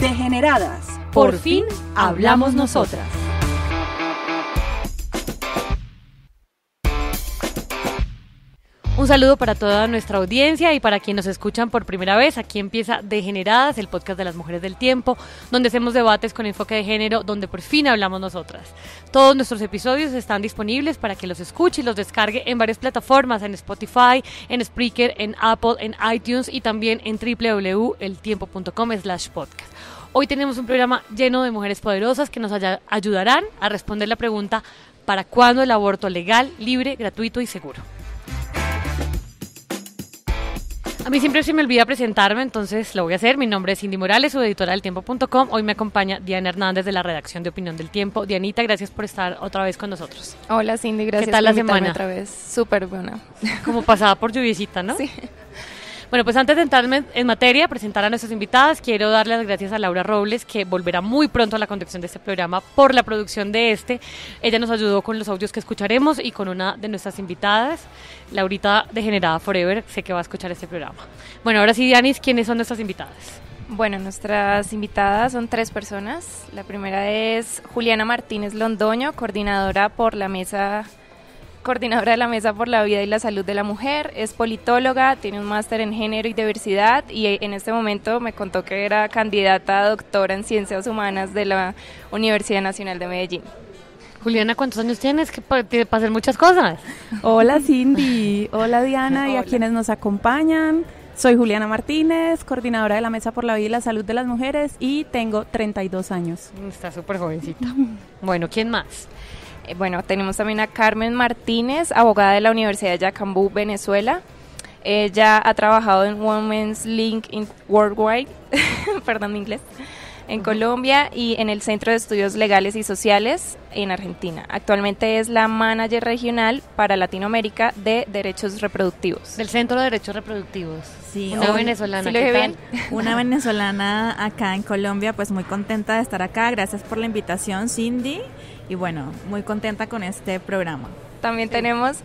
Degeneradas. Por fin hablamos nosotras. Un saludo para toda nuestra audiencia y para quienes nos escuchan por primera vez. Aquí empieza Degeneradas, el podcast de las mujeres del tiempo, donde hacemos debates con enfoque de género, donde por fin hablamos nosotras. Todos nuestros episodios están disponibles para que los escuche y los descargue en varias plataformas, en Spotify, en Spreaker, en Apple, en iTunes y también en www.eltiempo.com/podcast. Hoy tenemos un programa lleno de mujeres poderosas que nos ayudarán a responder la pregunta: ¿para cuándo el aborto legal, libre, gratuito y seguro? A mí siempre se me olvida presentarme, entonces lo voy a hacer. Mi nombre es Cindy Morales, soy editora del Tiempo.com. Hoy me acompaña Diana Hernández de la redacción de Opinión del Tiempo. Dianita, gracias por estar otra vez con nosotros. Hola Cindy, gracias. ¿Qué tal por la invitarme semana? Otra vez, súper buena. Como pasada por lluviecita, ¿no? Sí. Bueno, pues antes de entrarme en materia, presentar a nuestras invitadas, quiero darle las gracias a Laura Robles, que volverá muy pronto a la conducción de este programa por la producción de este. Ella nos ayudó con los audios que escucharemos y con una de nuestras invitadas, Laurita Degenerada Forever, sé que va a escuchar este programa. Bueno, ahora sí, Dianis, ¿quiénes son nuestras invitadas? Bueno, nuestras invitadas son 3 personas. La primera es Juliana Martínez Londoño, coordinadora de la Mesa por la Vida y la Salud de la Mujer. Es politóloga, tiene un máster en género y diversidad y en este momento me contó que era candidata a doctora en Ciencias Humanas de la Universidad Nacional de Medellín. Juliana, ¿cuántos años tienes? Que para hacer muchas cosas. Hola Cindy, hola Diana y Hola. a quienes nos acompañan. Soy Juliana Martínez, coordinadora de la Mesa por la Vida y la Salud de las Mujeres y tengo 32 años. Está súper jovencita. Bueno, ¿quién más? Bueno, tenemos también a Carmen Martínez, abogada de la Universidad de Yacambú, Venezuela. Ella ha trabajado en Women's Link Worldwide, perdón mi inglés, en Colombia y en el Centro de Estudios Legales y Sociales en Argentina. Actualmente es la manager regional para Latinoamérica de Derechos Reproductivos. Del Centro de Derechos Reproductivos. Sí, Una hoy- venezolana. ¿Sí lo ¿qué dije tal? bien? Una venezolana acá en Colombia, pues muy contenta de estar acá. Gracias por la invitación, Cindy. Y bueno, muy contenta con este programa. También tenemos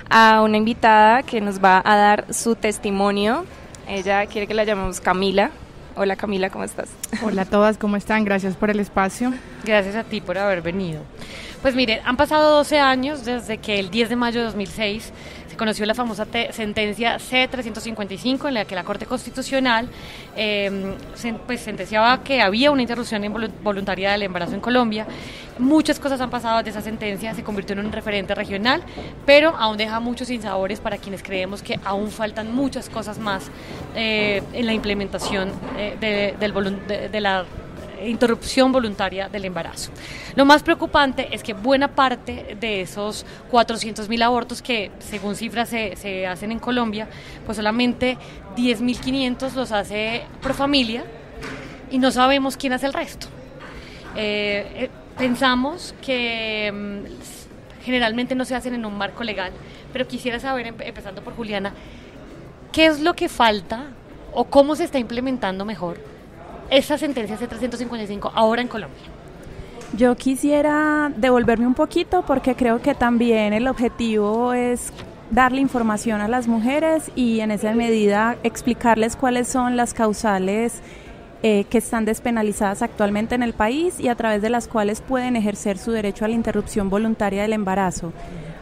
a una invitada que nos va a dar su testimonio. Ella quiere que la llamemos Camila. Hola Camila, ¿cómo estás? Hola a todas, ¿cómo están? Gracias por el espacio. Gracias a ti por haber venido. Pues mire, han pasado 12 años desde que el 10 de mayo de 2006 se conoció la famosa sentencia C-355 en la que la Corte Constitucional sentenciaba que había una interrupción voluntaria del embarazo en Colombia. Muchas cosas han pasado desde esa sentencia, se convirtió en un referente regional, pero aún deja muchos sinsabores para quienes creemos que aún faltan muchas cosas más en la implementación de la interrupción voluntaria del embarazo. Lo más preocupante es que buena parte de esos 400.000 abortos que según cifras se hacen en Colombia, pues solamente 10.500 los hace Profamilia y no sabemos quién hace el resto. Pensamos que generalmente no se hacen en un marco legal, pero quisiera saber, empezando por Juliana, ¿qué es lo que falta o cómo se está implementando mejor esa sentencia C-355 ahora en Colombia? Yo quisiera devolverme un poquito porque creo que también el objetivo es darle información a las mujeres y en esa medida explicarles cuáles son las causales que están despenalizadas actualmente en el país y a través de las cuales pueden ejercer su derecho a la interrupción voluntaria del embarazo.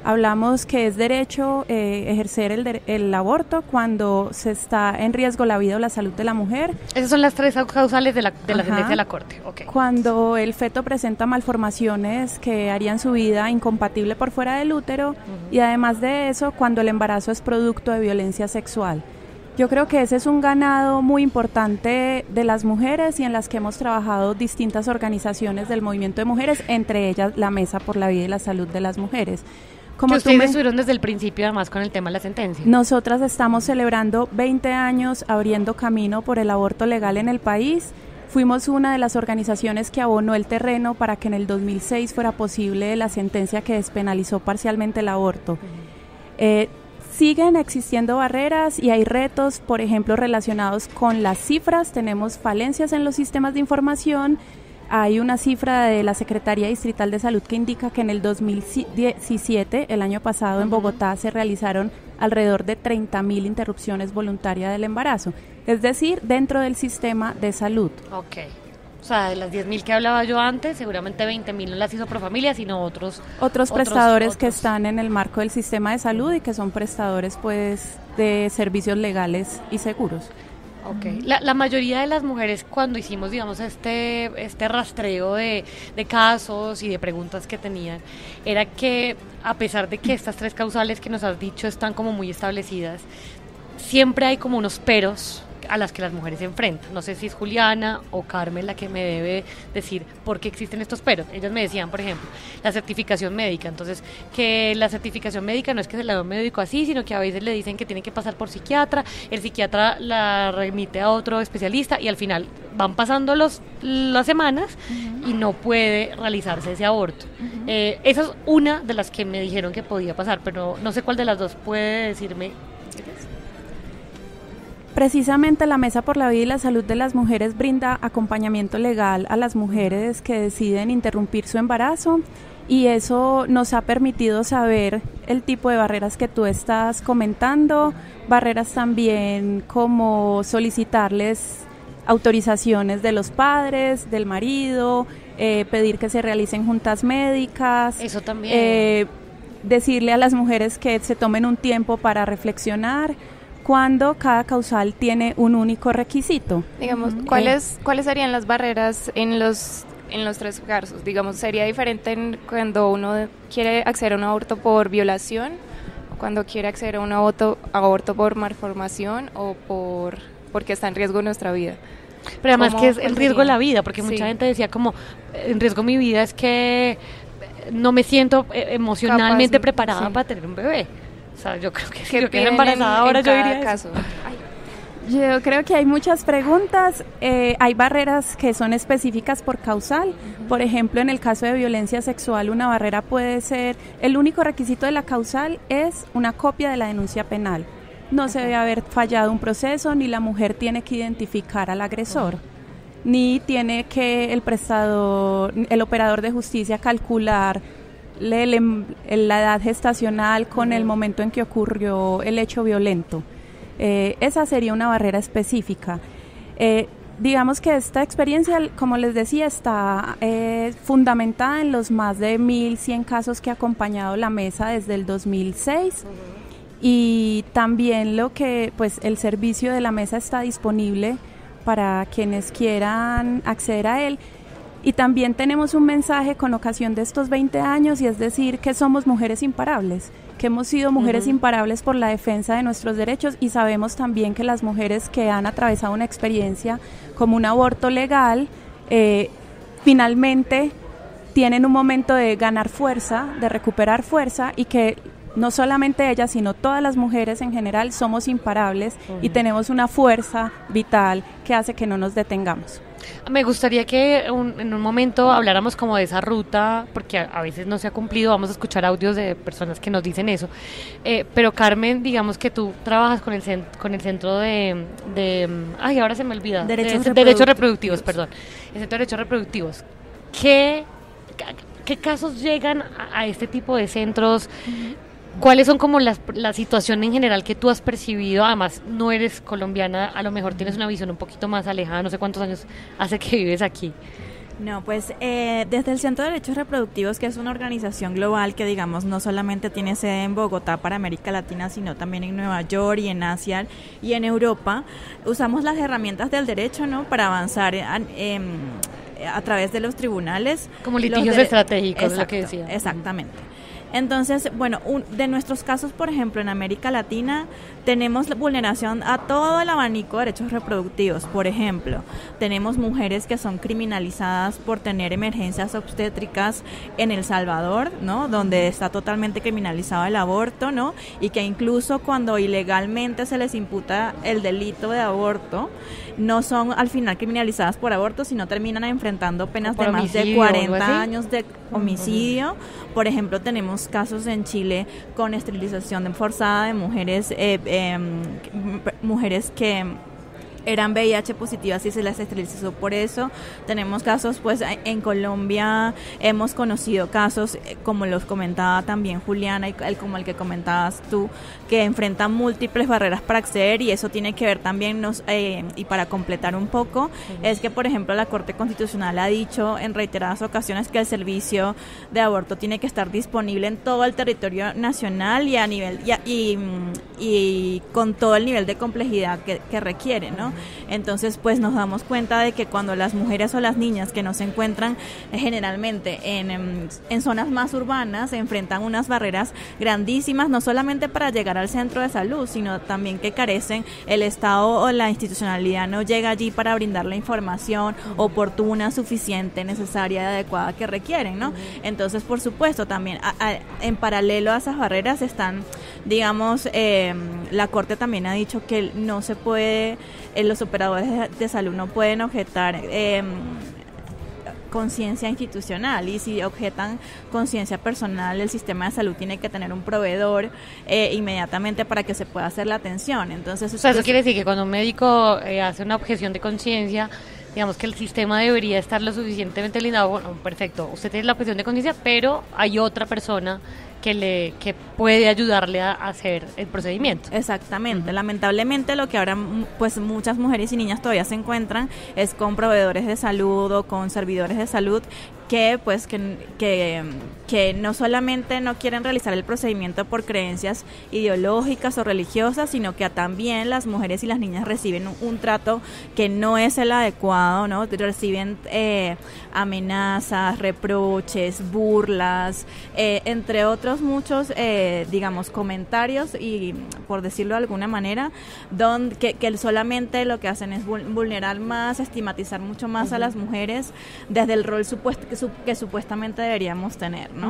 Hablamos que es derecho ejercer el aborto cuando se está en riesgo la vida o la salud de la mujer. Esas son las 3 causales de la Ajá. sentencia de la Corte. Okay. Cuando el feto presenta malformaciones que harían su vida incompatible por fuera del útero y además de eso, cuando el embarazo es producto de violencia sexual. Yo creo que ese es un ganado muy importante de las mujeres y en las que hemos trabajado distintas organizaciones del movimiento de mujeres, entre ellas la Mesa por la Vida y la Salud de las Mujeres. Que ustedes estuvieron desde el principio además con el tema de la sentencia. Nosotras estamos celebrando 20 años abriendo camino por el aborto legal en el país. Fuimos una de las organizaciones que abonó el terreno para que en el 2006 fuera posible la sentencia que despenalizó parcialmente el aborto. Siguen existiendo barreras y hay retos, por ejemplo, relacionados con las cifras. Tenemos falencias en los sistemas de información. Hay una cifra de la Secretaría Distrital de Salud que indica que en el 2017, el año pasado, en Bogotá se realizaron alrededor de 30.000 interrupciones voluntarias del embarazo, es decir, dentro del sistema de salud. Ok. O sea, de las 10.000 que hablaba yo antes, seguramente 20.000 no las hizo Profamilia, sino otros prestadores que están en el marco del sistema de salud y que son prestadores pues de servicios legales y seguros. Okay. La mayoría de las mujeres, cuando hicimos, digamos, este rastreo de casos y de preguntas que tenían, era que a pesar de que estas 3 causales que nos has dicho están como muy establecidas, siempre hay como unos peros a las que las mujeres se enfrentan. No sé si es Juliana o Carmen la que me debe decir por qué existen estos peros. Ellas me decían, por ejemplo, la certificación médica. Entonces, que la certificación médica no es que se la dé un médico así, sino que a veces le dicen que tiene que pasar por psiquiatra, el psiquiatra la remite a otro especialista y al final van pasando las semanas y no puede realizarse ese aborto. Esa es una de las que me dijeron que podía pasar, pero no sé cuál de las dos puede decirme. Precisamente la Mesa por la Vida y la Salud de las Mujeres brinda acompañamiento legal a las mujeres que deciden interrumpir su embarazo y eso nos ha permitido saber el tipo de barreras que tú estás comentando, barreras también como solicitarles autorizaciones de los padres, del marido, pedir que se realicen juntas médicas. Eso también. Decirle a las mujeres que se tomen un tiempo para reflexionar, cuando cada causal tiene un único requisito. Digamos, ¿cuáles serían las barreras en los 3 casos? Digamos, ¿sería diferente cuando uno quiere acceder a un aborto por violación, o cuando quiere acceder a un aborto por malformación o porque está en riesgo nuestra vida? Pero además que es el riesgo de la vida, porque mucha gente decía como, en riesgo mi vida es que no me siento emocionalmente preparada para tener un bebé. O sea, yo creo que si yo quedara embarazada ahora yo diría caso. Yo creo que hay muchas preguntas, hay barreras que son específicas por causal. Por ejemplo, en el caso de violencia sexual, una barrera puede ser, el único requisito de la causal es una copia de la denuncia penal. No se debe haber fallado un proceso, ni la mujer tiene que identificar al agresor, ni tiene que el operador de justicia calcular la edad gestacional con el momento en que ocurrió el hecho violento. Esa sería una barrera específica. Digamos que esta experiencia, como les decía, está fundamentada en los más de 1.100 casos que ha acompañado la mesa desde el 2006 y también pues el servicio de la mesa está disponible para quienes quieran acceder a él. Y también tenemos un mensaje con ocasión de estos 20 años y es decir que somos mujeres imparables, que hemos sido mujeres imparables por la defensa de nuestros derechos y sabemos también que las mujeres que han atravesado una experiencia como un aborto legal finalmente tienen un momento de ganar fuerza, de recuperar fuerza y que no solamente ellas, sino todas las mujeres en general somos imparables y tenemos una fuerza vital que hace que no nos detengamos. Me gustaría que en un momento habláramos como de esa ruta, porque a veces no se ha cumplido, vamos a escuchar audios de personas que nos dicen eso, pero Carmen, digamos que tú trabajas con el centro de ahora se me olvida, derechos reproductivos, perdón, el centro de derechos reproductivos. ¿Qué casos llegan a este tipo de centros? ¿Cuáles son como la situación en general que tú has percibido? Además, no eres colombiana, a lo mejor tienes una visión un poquito más alejada, no sé cuántos años hace que vives aquí. No, pues desde el Centro de Derechos Reproductivos, que es una organización global que digamos no solamente tiene sede en Bogotá para América Latina, sino también en Nueva York y en Asia y en Europa, usamos las herramientas del derecho, ¿no?, para avanzar a través de los tribunales. Como litigios estratégicos, es lo que decía. Exactamente. Entonces, bueno, de nuestros casos, por ejemplo, en América Latina, tenemos vulneración a todo el abanico de derechos reproductivos. Por ejemplo, tenemos mujeres que son criminalizadas por tener emergencias obstétricas en El Salvador, ¿no?, donde está totalmente criminalizado el aborto, ¿no?, y que incluso cuando ilegalmente se les imputa el delito de aborto, no son al final criminalizadas por aborto, sino terminan enfrentando penas de más de 40 años de homicidio. Por ejemplo, tenemos casos en Chile con esterilización forzada de mujeres que eran VIH positivas y se las esterilizó por eso. Tenemos casos, pues en Colombia hemos conocido casos, como los comentaba también Juliana y como el que comentabas tú, que enfrentan múltiples barreras para acceder, y eso tiene que ver también, y para completar un poco, es que por ejemplo la Corte Constitucional ha dicho en reiteradas ocasiones que el servicio de aborto tiene que estar disponible en todo el territorio nacional y a nivel y con todo el nivel de complejidad que requiere, ¿no? Entonces, pues nos damos cuenta de que cuando las mujeres o las niñas que no se encuentran generalmente en zonas más urbanas se enfrentan unas barreras grandísimas, no solamente para llegar al centro de salud, sino también que carecen, el Estado o la institucionalidad no llega allí para brindar la información oportuna, suficiente, necesaria y adecuada que requieren, ¿no? Entonces, por supuesto, también en paralelo a esas barreras están, digamos, la Corte también ha dicho que no se puede, los operadores de salud no pueden objetar conciencia institucional, y si objetan conciencia personal, el sistema de salud tiene que tener un proveedor inmediatamente para que se pueda hacer la atención. Entonces, o sea, eso quiere decir que cuando un médico hace una objeción de conciencia, digamos que el sistema debería estar lo suficientemente blindado. Bueno, perfecto, usted tiene la objeción de conciencia, pero hay otra persona que puede ayudarle a hacer el procedimiento. Exactamente. Lamentablemente lo que ahora pues muchas mujeres y niñas todavía se encuentran es con proveedores de salud o con servidores de salud que pues que no solamente no quieren realizar el procedimiento por creencias ideológicas o religiosas, sino que también las mujeres y las niñas reciben un trato que no es el adecuado, ¿no? Reciben amenazas, reproches, burlas, entre otros muchos, digamos, comentarios, y por decirlo de alguna manera, que solamente lo que hacen es vulnerar más, estigmatizar mucho más a las mujeres desde el rol que supuestamente deberíamos tener, ¿no?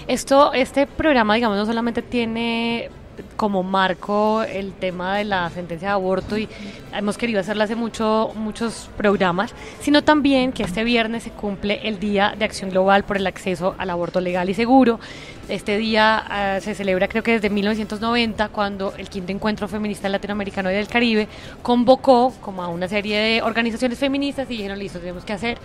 Este programa, digamos, no solamente tiene como marco el tema de la sentencia de aborto, y hemos querido hacerlo hace muchos programas, sino también que este viernes se cumple el Día de Acción Global por el Acceso al Aborto Legal y Seguro. Este día se celebra, creo que desde 1990, cuando el Quinto Encuentro Feminista Latinoamericano y del Caribe convocó como a una serie de organizaciones feministas y dijeron, listo, tenemos que hacer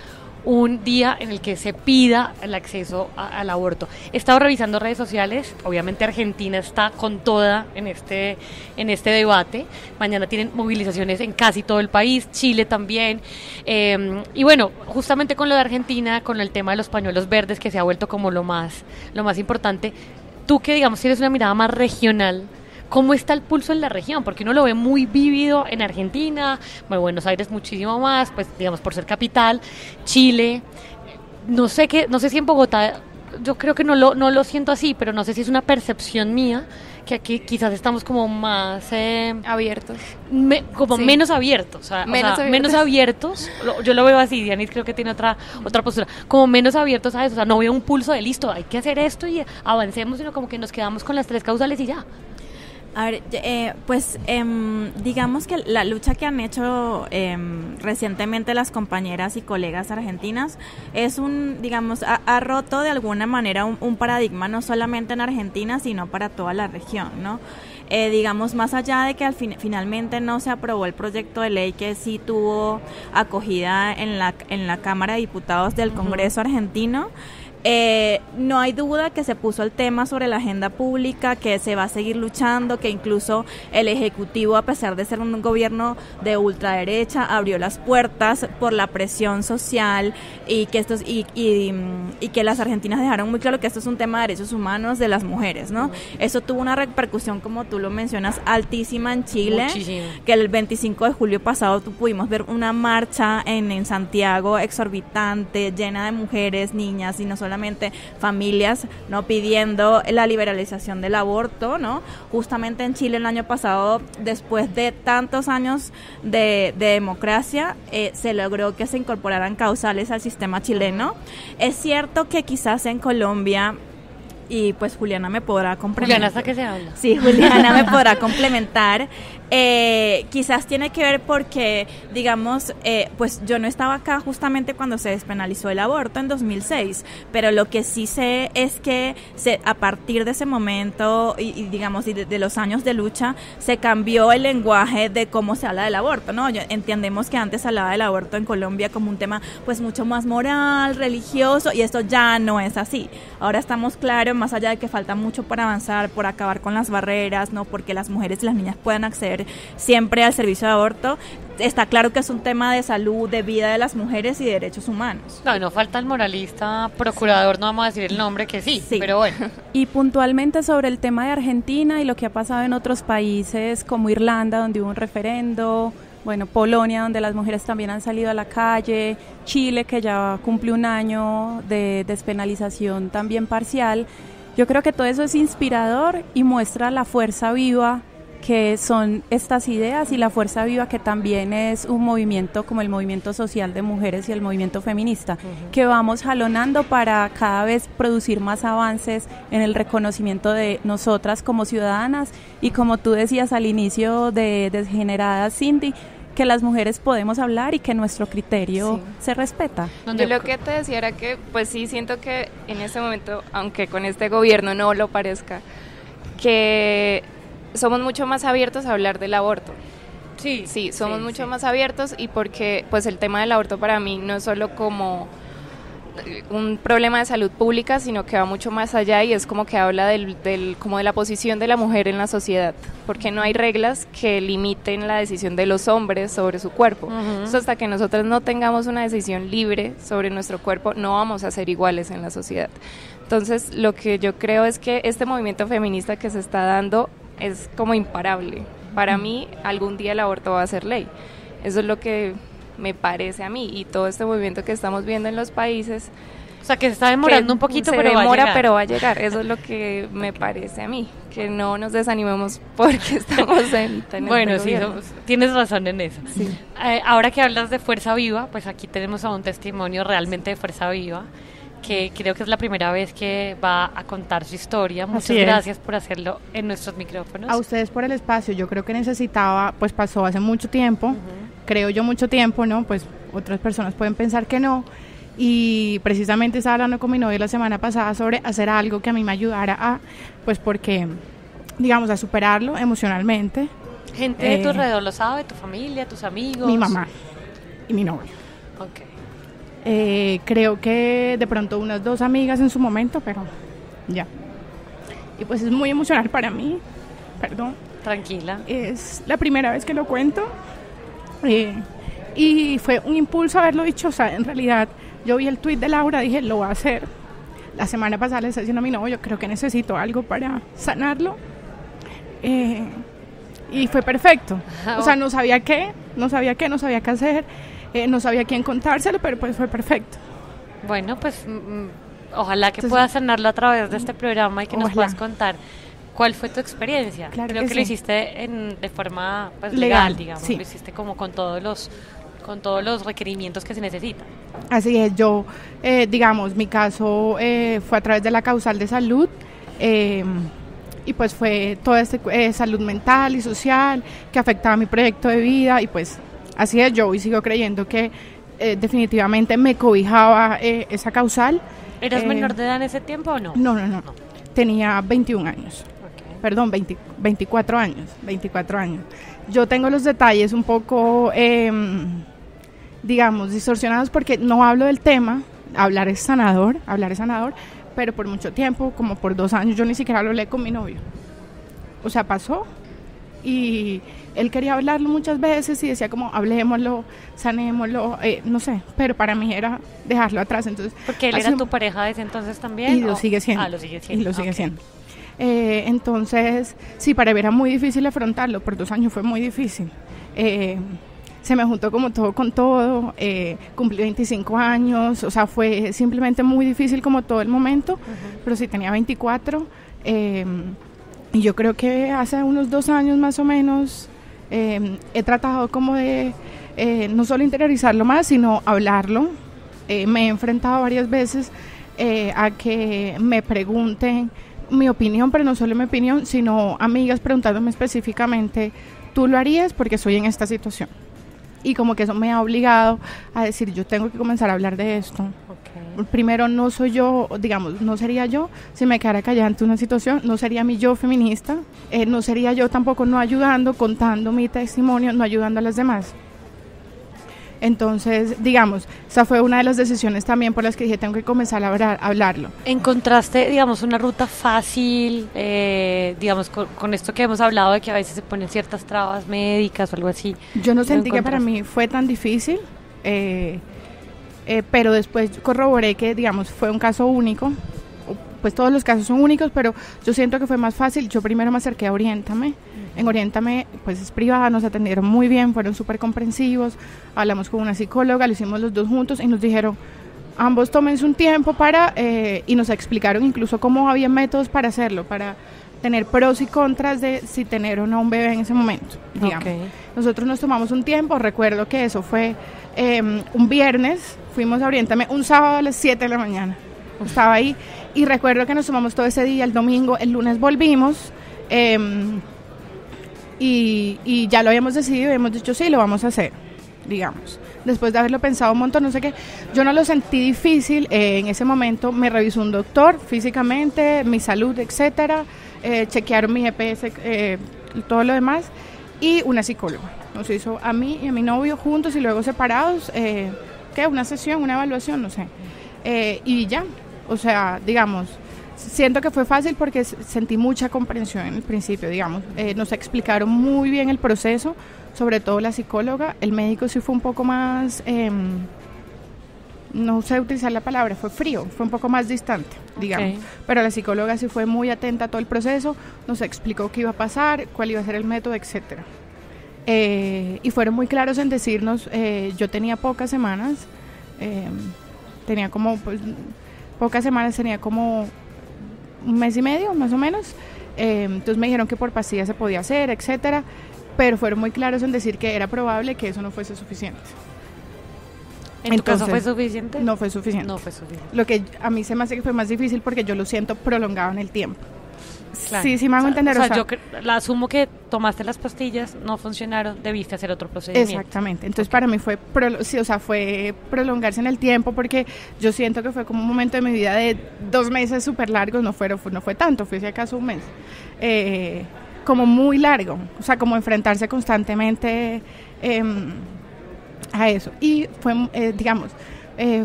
un día en el que se pida el acceso al aborto. He estado revisando redes sociales, obviamente Argentina está con toda en este debate. Mañana tienen movilizaciones en casi todo el país, Chile también, y bueno, justamente con lo de Argentina, con el tema de los pañuelos verdes, que se ha vuelto como lo más importante. Tú, que digamos tienes una mirada más regional, ¿cómo está el pulso en la región? Porque uno lo ve muy vívido en Argentina, bueno, Buenos Aires muchísimo más, pues digamos por ser capital, Chile, no sé si en Bogotá, yo creo que no lo siento así, pero no sé si es una percepción mía, que aquí quizás estamos como más abiertos, sí. Menos abiertos, menos abiertos, yo lo veo así. Dianis creo que tiene otra postura, como menos abiertos a eso, o sea, no veo un pulso de listo, hay que hacer esto y avancemos, sino como que nos quedamos con las 3 causales y ya. A ver, digamos que la lucha que han hecho recientemente las compañeras y colegas argentinas es ha roto de alguna manera un paradigma, no solamente en Argentina, sino para toda la región, ¿no? Digamos, más allá de que finalmente no se aprobó el proyecto de ley que sí tuvo acogida en la Cámara de Diputados del Congreso argentino, no hay duda que se puso el tema sobre la agenda pública, que se va a seguir luchando, que incluso el Ejecutivo, a pesar de ser un gobierno de ultraderecha, abrió las puertas por la presión social, y que que las argentinas dejaron muy claro que esto es un tema de derechos humanos de las mujeres, ¿no? Eso tuvo una repercusión, como tú lo mencionas, altísima en Chile. Muchísimo. Que el 25 de julio pasado pudimos ver una marcha en Santiago exorbitante, llena de mujeres, niñas, y no solamente familias, ¿no?, pidiendo la liberalización del aborto, ¿no? Justamente en Chile el año pasado, después de tantos años de democracia, se logró que se incorporaran causales al sistema chileno. Es cierto que quizás en Colombia, y pues Juliana me podrá complementar. Juliana, hasta que se habla. Sí, Juliana me podrá complementar. Quizás tiene que ver porque, digamos, pues yo no estaba acá justamente cuando se despenalizó el aborto en 2006, pero lo que sí sé es que a partir de ese momento y digamos, de los años de lucha, se cambió el lenguaje de cómo se habla del aborto, ¿no? Entendemos que antes se hablaba del aborto en Colombia como un tema pues mucho más moral, religioso, y esto ya no es así. Ahora estamos claros, más allá de que falta mucho por avanzar, por acabar con las barreras, ¿no? Porque las mujeres y las niñas puedan acceder siempre al servicio de aborto, está claro que es un tema de salud, de vida de las mujeres y de derechos humanos. No falta el moralista procurador, no vamos a decir el nombre, que sí. Pero bueno. Y puntualmente sobre el tema de Argentina y lo que ha pasado en otros países como Irlanda, donde hubo un referendo, bueno, Polonia, donde las mujeres también han salido a la calle, Chile, que ya cumple un año de despenalización también parcial. Yo creo que todo eso es inspirador y muestra la fuerza viva que son estas ideas y la fuerza viva que también es un movimiento como el movimiento social de mujeres y el movimiento feminista, que vamos jalonando para cada vez producir más avances en el reconocimiento de nosotras como ciudadanas y, como tú decías al inicio de Desgeneradas, Cindy, que las mujeres podemos hablar y que nuestro criterio se respeta. Yo lo que te decía era que pues sí siento que en este momento, aunque con este gobierno no lo parezca, que somos mucho más abiertos a hablar del aborto. Sí, somos mucho más abiertos, y porque pues el tema del aborto para mí no es solo como un problema de salud pública, sino que va mucho más allá, y es como que habla como de la posición de la mujer en la sociedad, porque no hay reglas que limiten la decisión de los hombres sobre su cuerpo. Entonces, hasta que nosotros no tengamos una decisión libre sobre nuestro cuerpo, no vamos a ser iguales en la sociedad. Entonces, lo que yo creo es que este movimiento feminista que se está dando es como imparable. Para mí, algún día el aborto va a ser ley. Eso es lo que me parece a mí, y todo este movimiento que estamos viendo en los países. O sea, que se está demorando un poquito, pero va a llegar. Eso es lo que me parece a mí, que no nos desanimemos porque estamos en bueno, sí, tienes razón en eso. Sí. Ahora que hablas de Fuerza Viva, pues aquí tenemos a un testimonio realmente de Fuerza Viva, que creo que es la primera vez que va a contar su historia. Muchas gracias por hacerlo en nuestros micrófonos. A ustedes por el espacio. Yo creo que necesitaba, pues pasó hace mucho tiempo, creo yo mucho tiempo, ¿no? Pues otras personas pueden pensar que no. Y precisamente estaba hablando con mi novio la semana pasada sobre hacer algo que a mí me ayudara a, pues porque, digamos, a superarlo emocionalmente. ¿Gente de tu alrededor lo sabe? ¿Tu familia, tus amigos? Mi mamá y mi novio. Ok. Creo que de pronto unas 2 amigas en su momento, pero ya. Y pues es muy emocional para mí. Perdón. Tranquila. Es la primera vez que lo cuento. Y fue un impulso haberlo dicho. O sea, en realidad yo vi el tweet de Laura, dije, lo voy a hacer. La semana pasada le estaba diciendo a mi novio, yo creo que necesito algo para sanarlo. Y fue perfecto. O sea, no sabía qué hacer. No sabía a quién contárselo, pero pues fue perfecto. Bueno, pues ojalá que puedas sanarlo a través de este programa y que nos puedas contar cuál fue tu experiencia. Claro. Creo que lo hiciste de forma pues, legal, digamos. Sí. Lo hiciste como con todos los requerimientos que se necesitan. Así es, yo, digamos, mi caso fue a través de la causal de salud, y pues fue toda salud mental y social que afectaba mi proyecto de vida, y pues así es, yo hoy sigo creyendo que definitivamente me cobijaba esa causal. ¿Eras menor de edad en ese tiempo o no? No. Tenía 21 años. Okay. Perdón, 24 años. Yo tengo los detalles un poco, digamos, distorsionados porque no hablo del tema. Hablar es sanador, pero por mucho tiempo, como por 2 años, yo ni siquiera lo hablé con mi novio. O sea, pasó. Y él quería hablarlo muchas veces y decía como hablémoslo, sanémoslo, no sé, pero para mí era dejarlo atrás. Entonces, porque él era tu pareja de ese entonces también. Y lo sigue siendo. Lo sigue siendo. Y lo sigue siendo. Entonces, sí, para mí era muy difícil afrontarlo, por 2 años fue muy difícil. Se me juntó como todo con todo, cumplí 25 años, o sea, fue simplemente muy difícil como todo el momento, pero sí tenía 24. Y yo creo que hace unos 2 años más o menos he tratado como de no solo interiorizarlo más, sino hablarlo. Me he enfrentado varias veces a que me pregunten mi opinión, pero no solo mi opinión, sino amigas preguntándome específicamente tú lo harías porque estoy en esta situación. Y como que eso me ha obligado a decir, yo tengo que comenzar a hablar de esto. Okay. Primero, no soy yo, digamos, no sería yo si me quedara callada ante una situación, no sería mi yo feminista, no sería yo tampoco no ayudando, contando mi testimonio, no ayudando a las demás. Entonces, digamos, esa fue una de las decisiones también por las que dije, tengo que comenzar a hablarlo. ¿Encontraste, digamos, una ruta fácil, digamos, con esto que hemos hablado de que a veces se ponen ciertas trabas médicas o algo así? Yo no sentí que para mí fue tan difícil, pero después corroboré que, digamos, fue un caso único. Pues todos los casos son únicos, pero yo siento que fue más fácil. Yo primero me acerqué a Oriéntame. En Oriéntame, pues es privada, nos atendieron muy bien, fueron súper comprensivos. Hablamos con una psicóloga, lo hicimos los dos juntos y nos dijeron, ambos tómense un tiempo y nos explicaron incluso cómo había métodos para hacerlo, para tener pros y contras de si tener o no un bebé en ese momento, digamos. Okay. Nosotros nos tomamos un tiempo, recuerdo que eso fue un viernes, fuimos a Oriéntame un sábado a las 7 de la mañana. Estaba ahí y recuerdo que nos tomamos todo ese día, el domingo, el lunes volvimos y ya lo habíamos decidido, habíamos dicho sí, lo vamos a hacer, digamos. Después de haberlo pensado un montón, no sé qué, yo no lo sentí difícil, en ese momento me revisó un doctor físicamente, mi salud, etcétera, chequearon mi EPS, todo lo demás, y una psicóloga. Nos hizo a mí y a mi novio juntos y luego separados, ¿qué? Una sesión, una evaluación, no sé, y ya. O sea, digamos, siento que fue fácil porque sentí mucha comprensión en el principio, digamos. Nos explicaron muy bien el proceso, sobre todo la psicóloga. El médico sí fue un poco más, no sé utilizar la palabra, fue frío, fue un poco más distante, digamos. Okay. Pero la psicóloga sí fue muy atenta a todo el proceso, nos explicó qué iba a pasar, cuál iba a ser el método, etcétera. Y fueron muy claros en decirnos, yo tenía pocas semanas, tenía como... Pues, pocas semanas, tenía como un mes y medio más o menos, entonces me dijeron que por pastillas se podía hacer, etcétera, pero fueron muy claros en decir que era probable que eso no fuese suficiente. ¿En tu caso fue suficiente? No fue suficiente. No fue suficiente. Lo que a mí se me hace que fue más difícil porque yo lo siento prolongado en el tiempo. Claro. Sí, me hago entender. O sea, yo asumo que tomaste las pastillas, no funcionaron, debiste hacer otro procedimiento. Exactamente. Entonces, para mí fue prolongarse en el tiempo porque yo siento que fue como un momento de mi vida de 2 meses súper largos, no fue tanto, fue si acaso un mes. Como muy largo, o sea, como enfrentarse constantemente a eso. Y fue, digamos,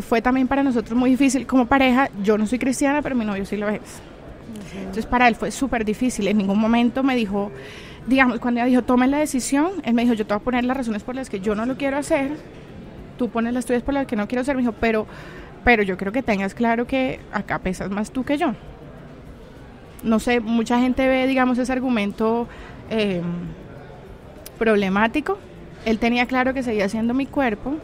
fue también para nosotros muy difícil como pareja. Yo no soy cristiana, pero mi novio sí lo es. Entonces para él fue súper difícil, en ningún momento me dijo, digamos, cuando ella dijo, tomen la decisión, él me dijo, yo te voy a poner las razones por las que yo no lo quiero hacer, tú pones las tuyas por las que no quiero hacer, me dijo, pero yo creo que tengas claro que acá pesas más tú que yo. No sé, mucha gente ve, digamos, ese argumento problemático. Él tenía claro que seguía siendo mi cuerpo,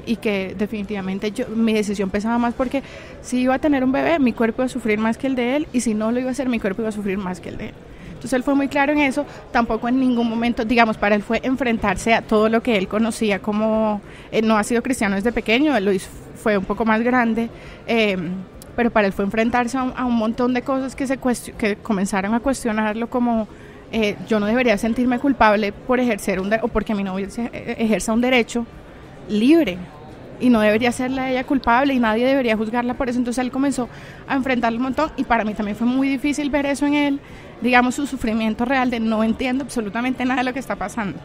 y que definitivamente mi decisión pesaba más porque si iba a tener un bebé, mi cuerpo iba a sufrir más que el de él, y si no lo iba a hacer, mi cuerpo iba a sufrir más que el de él. Entonces él fue muy claro en eso. Tampoco en ningún momento, digamos, para él fue enfrentarse a todo lo que él conocía como, no ha sido cristiano desde pequeño, él lo hizo, fue un poco más grande, pero para él fue enfrentarse a un montón de cosas que comenzaron a cuestionarlo, como yo no debería sentirme culpable por ejercer o porque mi novio ejerza un derecho libre y no debería serla ella culpable y nadie debería juzgarla por eso. Entonces él comenzó a enfrentarlo un montón y para mí también fue muy difícil ver eso en él, digamos, su sufrimiento real de no entiendo absolutamente nada de lo que está pasando,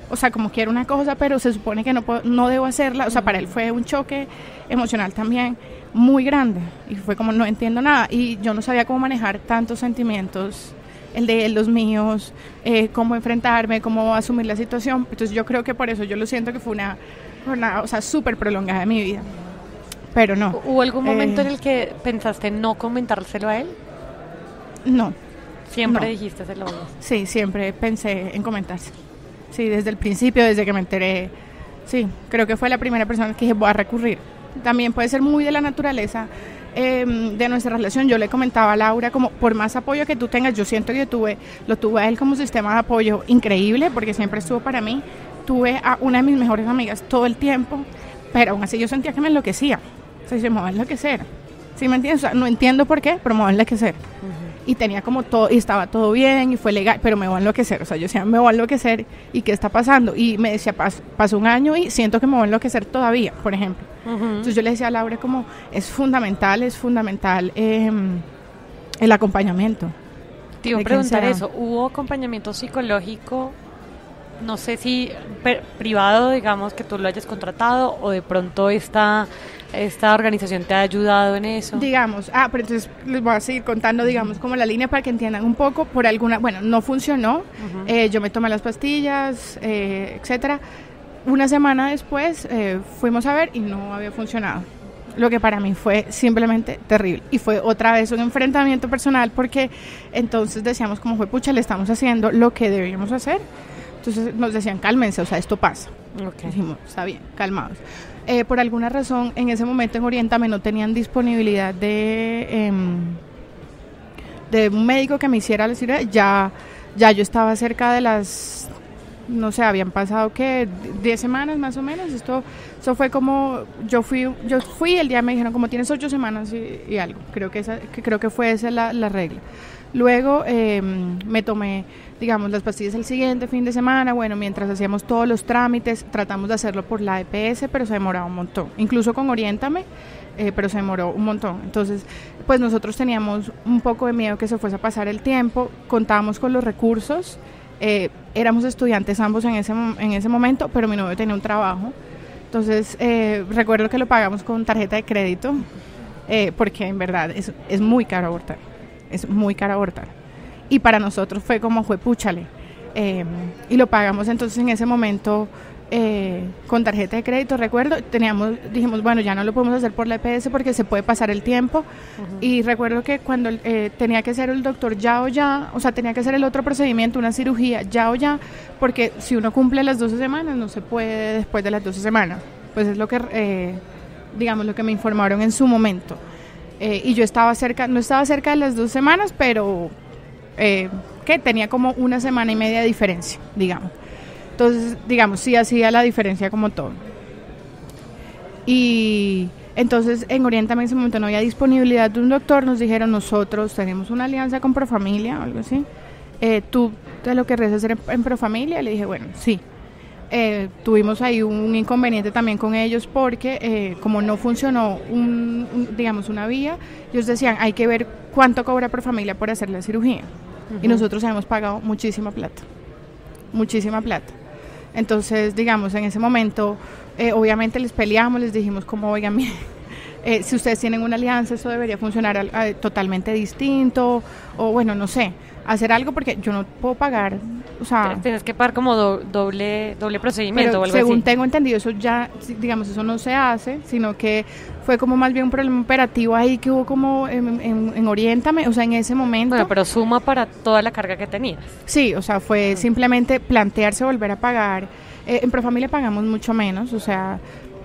o sea, como quiero una cosa pero se supone que no debo hacerla. O sea, para él fue un choque emocional también muy grande y fue como no entiendo nada y yo no sabía cómo manejar tantos sentimientos, el de él, los míos, cómo enfrentarme, cómo asumir la situación. Entonces yo creo que por eso yo lo siento que fue una o sea, súper prolongada de mi vida, pero no. ¿Hubo algún momento en el que pensaste no comentárselo a él? No. ¿Siempre no. dijiste se lo voy a hacer? Sí, siempre pensé en comentarse. Sí, desde el principio, desde que me enteré, sí, creo que fue la primera persona que dije voy a recurrir. También puede ser muy de la naturaleza de nuestra relación. Yo le comentaba a Laura, como por más apoyo que tú tengas, yo siento que lo tuve a él como sistema de apoyo increíble, porque siempre estuvo para mí. Tuve a una de mis mejores amigas todo el tiempo, pero aún así yo sentía que me enloquecía. O sea, se me va a enloquecer. ¿Sí me entiendes? O sea, no entiendo por qué, pero me va a enloquecer. y tenía como todo, y estaba todo bien, y fue legal, pero me voy a enloquecer, o sea, yo decía, me voy a enloquecer, ¿y qué está pasando? Y me decía, pasó un año y siento que me voy a enloquecer todavía, por ejemplo. Entonces yo le decía a Laura como, es fundamental el acompañamiento. Te iba a preguntar eso, ¿hubo acompañamiento psicológico, no sé si privado, digamos, que tú lo hayas contratado, o de pronto esta organización te ha ayudado en eso? Digamos, pero entonces les voy a seguir contando, digamos, como la línea para que entiendan un poco, no funcionó, yo me tomé las pastillas, etcétera. Una semana después fuimos a ver y no había funcionado. Lo que para mí fue simplemente terrible. Y fue otra vez un enfrentamiento personal porque entonces decíamos como pucha, le estamos haciendo lo que debíamos hacer. Entonces nos decían, cálmense, o sea, esto pasa. Okay. Dijimos, está bien, calmados. Por alguna razón, en ese momento en Oriéntame no tenían disponibilidad de un médico que me hiciera la cirugía. Ya yo estaba cerca de las... No sé, habían pasado, ¿qué? 10 semanas más o menos. Eso fue como, yo fui el día me dijeron como tienes 8 semanas y algo. Creo que fue esa la regla. Luego me tomé, digamos, las pastillas el siguiente fin de semana. Bueno, mientras hacíamos todos los trámites, tratamos de hacerlo por la EPS, pero se demoraba un montón. Incluso con Oriéntame, pero se demoró un montón. Entonces, pues nosotros teníamos un poco de miedo que se fuese a pasar el tiempo. Contábamos con los recursos. Éramos estudiantes ambos en ese momento, pero mi novio tenía un trabajo. Entonces, recuerdo que lo pagamos con tarjeta de crédito, porque en verdad es muy caro abortar. Es muy caro abortar. Y para nosotros fue púchale. Y lo pagamos entonces en ese momento con tarjeta de crédito, recuerdo. Dijimos, bueno, ya no lo podemos hacer por la EPS porque se puede pasar el tiempo. Y recuerdo que cuando tenía que ser el doctor ya o ya, o sea, tenía que hacer el otro procedimiento, una cirugía ya o ya, porque si uno cumple las 12 semanas, no se puede después de las 12 semanas. Pues es lo que, digamos, lo que me informaron en su momento. Y yo no estaba cerca de las 2 semanas, pero que tenía como una semana y media de diferencia, digamos. Entonces, digamos, sí hacía la diferencia como todo. Y entonces en Oriéntame en ese momento no había disponibilidad de un doctor, nos dijeron, nosotros tenemos una alianza con Profamilia o algo así. ¿Tú te lo querrías hacer en Profamilia? Le dije, bueno, sí. Tuvimos ahí un inconveniente también con ellos porque como no funcionó digamos una vía, ellos decían hay que ver cuánto cobra Profamilia por hacer la cirugía. Y nosotros habíamos pagado muchísima plata. Entonces, digamos, en ese momento obviamente les peleamos, les dijimos como, oigan, miren, si ustedes tienen una alianza, eso debería funcionar totalmente distinto, o bueno, no sé, hacer algo porque yo no puedo pagar, o sea... Tienes que pagar como doble procedimiento pero o algo según así. Tengo entendido, eso ya, digamos, eso no se hace, sino que fue como más bien un problema operativo ahí que hubo como en Oriéntame, o sea, en ese momento... Bueno, pero suma para toda la carga que tenías. Sí, o sea, fue simplemente plantearse volver a pagar. En Profamilia pagamos mucho menos, o sea,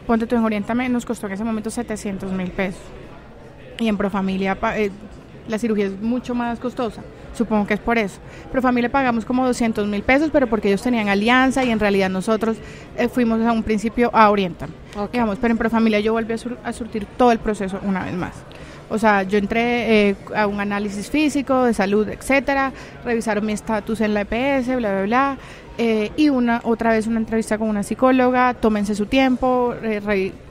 ponte tú, en Oriéntame nos costó en ese momento 700,000 pesos. Y en Profamilia la cirugía es mucho más costosa, supongo que es por eso. Profamilia pagamos como 200,000 pesos, pero porque ellos tenían alianza y en realidad nosotros fuimos a un principio a Oriéntame. Okay. Digamos, pero en Profamilia yo volví a surtir todo el proceso una vez más. O sea, yo entré a un análisis físico, de salud, etcétera, revisaron mi estatus en la EPS, bla, bla, bla, y otra vez una entrevista con una psicóloga, tómense su tiempo,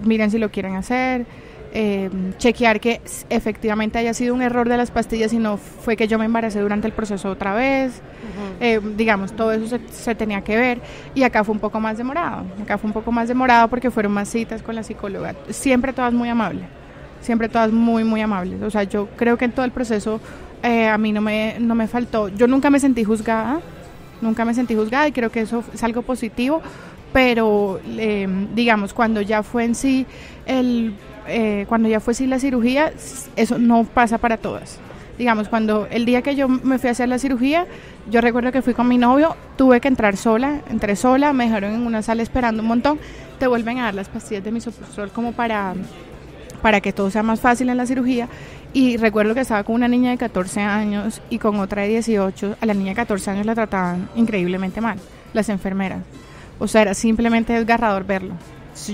miren si lo quieren hacer, chequear que efectivamente haya sido un error de las pastillas y no fue que yo me embaracé durante el proceso otra vez. Digamos, todo eso se tenía que ver, y acá fue un poco más demorado porque fueron más citas con la psicóloga, siempre todas muy amables. Siempre todas muy, muy amables. O sea, yo creo que en todo el proceso a mí no me faltó. Yo nunca me sentí juzgada y creo que eso es algo positivo, pero digamos, cuando ya fue en sí la cirugía, eso no pasa para todas. Digamos, el día que yo me fui a hacer la cirugía, yo recuerdo que fui con mi novio, tuve que entré sola, me dejaron en una sala esperando un montón, te vuelven a dar las pastillas de misoprostol como para que todo sea más fácil en la cirugía, y recuerdo que estaba con una niña de 14 años y con otra de 18, a la niña de 14 años la trataban increíblemente mal, las enfermeras, o sea, era simplemente desgarrador verlo,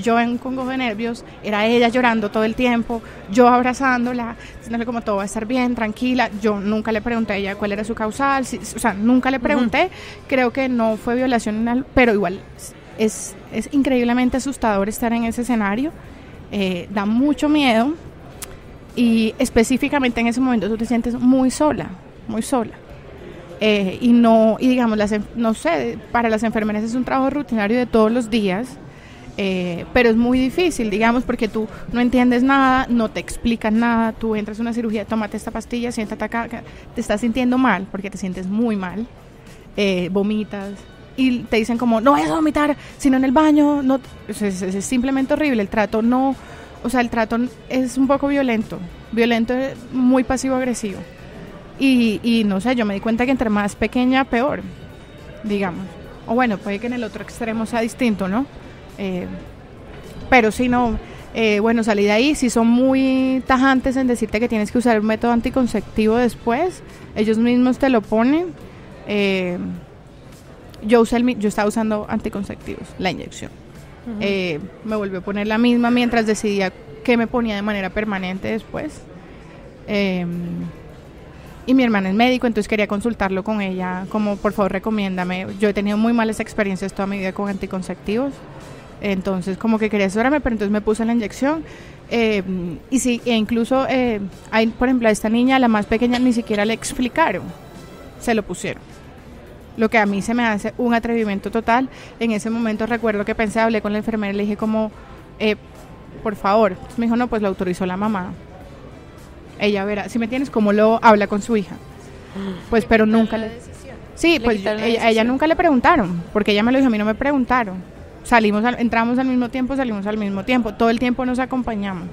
yo en un congo de nervios, era ella llorando todo el tiempo, yo abrazándola, diciéndole como todo va a estar bien, tranquila. Yo nunca le pregunté a ella cuál era su causal, o sea, nunca le pregunté. Creo que no fue violación, pero igual es increíblemente asustador estar en ese escenario, da mucho miedo, y específicamente en ese momento tú te sientes muy sola, muy sola. Y digamos, no sé, para las enfermeras es un trabajo rutinario de todos los días, pero es muy difícil, digamos, porque tú no entiendes nada, no te explican nada, tú entras a una cirugía, tómate esta pastilla, siéntate acá, te estás sintiendo mal, porque te sientes muy mal, vomitas, y te dicen como, no vayas a vomitar, sino en el baño, no, es simplemente horrible, el trato es un poco violento, muy pasivo-agresivo. Y no sé, yo me di cuenta que entre más pequeña, peor, digamos. O bueno, puede que en el otro extremo sea distinto, ¿no? Pero si no, bueno, salí de ahí. Si son muy tajantes en decirte que tienes que usar un método anticonceptivo después, ellos mismos te lo ponen. Yo estaba usando anticonceptivos, la inyección. Me volví a poner la misma mientras decidía qué me ponía de manera permanente después. Y mi hermana es médico, entonces quería consultarlo con ella, como por favor recomiéndame. Yo he tenido muy malas experiencias toda mi vida con anticonceptivos, entonces como que quería asesorarme, pero entonces me puse la inyección. Y sí, e incluso hay, por ejemplo, a esta niña, la más pequeña, ni siquiera le explicaron, se lo pusieron. Lo que a mí se me hace un atrevimiento total. En ese momento recuerdo que pensé, hablé con la enfermera y le dije como, por favor. Entonces me dijo, no, pues lo autorizó la mamá. Ella verá, si me entiendes, cómo lo habla con su hija. Pues, pero nunca le... Sí, pues a ella nunca le preguntaron, porque ella me lo dijo, a mí no me preguntaron. Entramos al mismo tiempo, salimos al mismo tiempo, todo el tiempo nos acompañamos.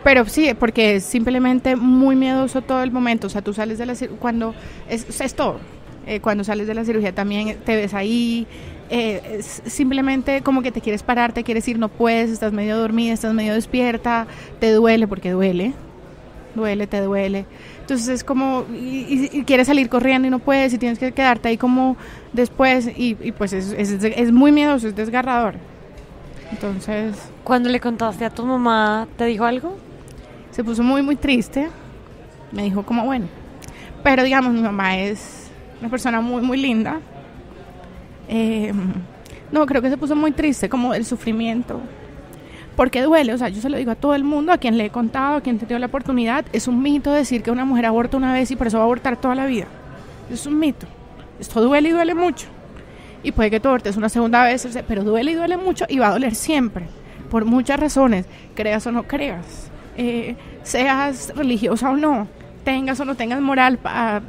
Pero sí, porque es simplemente muy miedoso todo el momento. O sea, tú sales de la cirugía, cuando es todo. Cuando sales de la cirugía también te ves ahí, es simplemente como que te quieres parar, te quieres ir, no puedes, estás medio dormida, estás medio despierta, te duele, porque te duele. Entonces es como, y quieres salir corriendo y no puedes, y tienes que quedarte ahí como después, y pues es muy miedoso, es desgarrador. Entonces... Cuando le contaste a tu mamá, ¿te dijo algo? Se puso muy, muy triste, me dijo como bueno, pero digamos, mi mamá es una persona muy, muy linda. No, creo que se puso muy triste, como el sufrimiento, porque duele. O sea, yo se lo digo a todo el mundo, a quien le he contado, a quien te dio la oportunidad. Es un mito decir que una mujer aborta una vez y por eso va a abortar toda la vida. Es un mito. Esto duele y duele mucho. Y puede que tú abortes una segunda vez, pero duele y duele mucho, y va a doler siempre, por muchas razones, creas o no creas, seas religiosa o no, tengas o no tengas moral,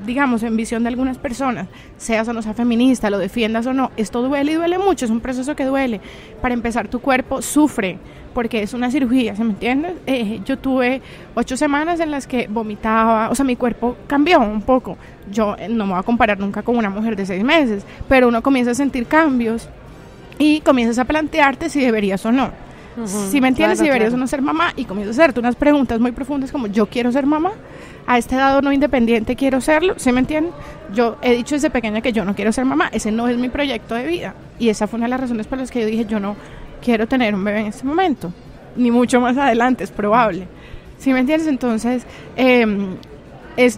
digamos, en visión de algunas personas, seas o no seas feminista, lo defiendas o no, esto duele y duele mucho, es un proceso que duele. Para empezar, tu cuerpo sufre, porque es una cirugía, ¿se me entiende? Yo tuve 8 semanas en las que vomitaba, o sea, mi cuerpo cambió un poco. Yo no me voy a comparar nunca con una mujer de 6 meses, pero uno comienza a sentir cambios y comienzas a plantearte si deberías o no. Si me entiendes, claro, si deberías o no ser mamá, y comienzas a hacerte unas preguntas muy profundas como, ¿yo quiero ser mamá? A esta edad o no independiente quiero serlo, ¿sí me entienden? Yo he dicho desde pequeña que yo no quiero ser mamá, ese no es mi proyecto de vida, y esa fue una de las razones por las que yo dije, yo no quiero tener un bebé en este momento, ni mucho más adelante, es probable, ¿sí me entiendes? Entonces,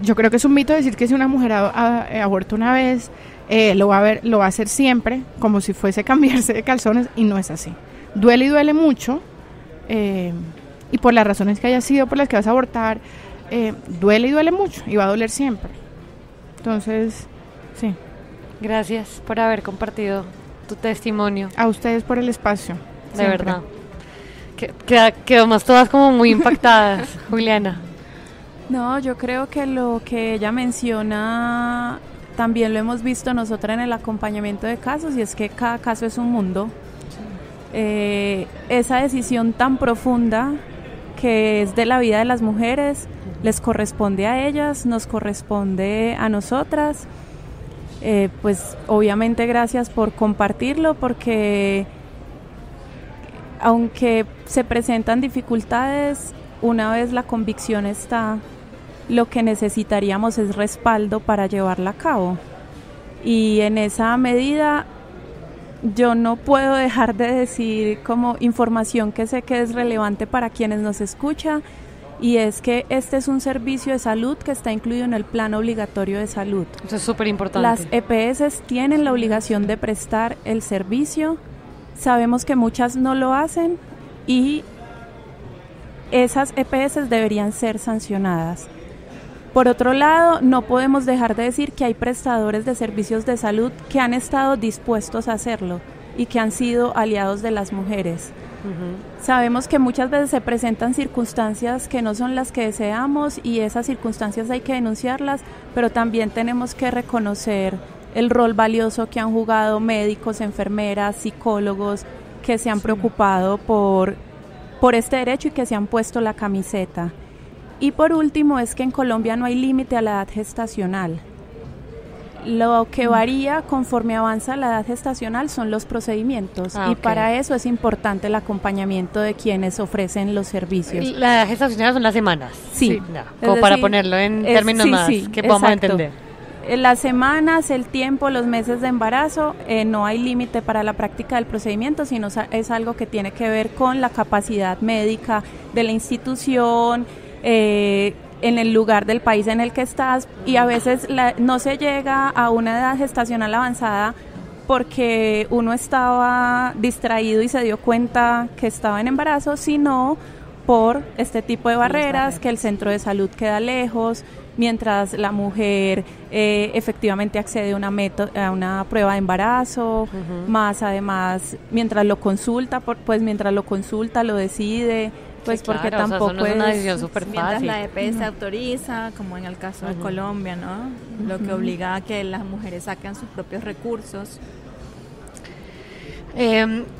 yo creo que es un mito decir que si una mujer aborta una vez, lo va a hacer siempre, como si fuese cambiarse de calzones, y no es así. Duele y duele mucho, y por las razones que haya sido por las que vas a abortar, duele y duele mucho, y va a doler siempre. Entonces, sí. Gracias por haber compartido tu testimonio. A ustedes por el espacio. De siempre. verdad. Quedamos todas como muy impactadas, Juliana. No, yo creo que lo que ella menciona también lo hemos visto nosotras en el acompañamiento de casos, y es que cada caso es un mundo. Esa decisión tan profunda que es de la vida de las mujeres les corresponde a ellas, nos corresponde a nosotras. Pues obviamente gracias por compartirlo, porque aunque se presentan dificultades, una vez la convicción está, lo que necesitaríamos es respaldo para llevarla a cabo, y en esa medida yo no puedo dejar de decir como información que sé que es relevante para quienes nos escuchan, y es que este es un servicio de salud que está incluido en el plan obligatorio de salud. Eso es súper importante. Las EPS tienen la obligación de prestar el servicio. Sabemos que muchas no lo hacen y esas EPS deberían ser sancionadas. Por otro lado, no podemos dejar de decir que hay prestadores de servicios de salud que han estado dispuestos a hacerlo y que han sido aliados de las mujeres. Sabemos que muchas veces se presentan circunstancias que no son las que deseamos y esas circunstancias hay que denunciarlas, pero también tenemos que reconocer el rol valioso que han jugado médicos, enfermeras, psicólogos que se han preocupado por este derecho y que se han puesto la camiseta. Y por último es que en Colombia no hay límite a la edad gestacional. Lo que varía conforme avanza la edad gestacional son los procedimientos y para eso es importante el acompañamiento de quienes ofrecen los servicios. La edad gestacional son las semanas. Sí. No, como para ponerlo en términos más que podamos entender. Las semanas, el tiempo, los meses de embarazo, no hay límite para la práctica del procedimiento, sino es algo que tiene que ver con la capacidad médica de la institución, en el lugar del país en el que estás, y a veces no se llega a una edad gestacional avanzada porque uno estaba distraído y se dio cuenta que estaba en embarazo, sino por este tipo de barreras, que el centro de salud queda lejos, mientras la mujer efectivamente accede a una prueba de embarazo, más además mientras lo consulta, lo decide, pues sí, porque claro, tampoco o sea, eso no es una decisión súper fácil. Mientras la EPS autoriza, como en el caso de Colombia, ¿no? Lo que obliga a que las mujeres saquen sus propios recursos.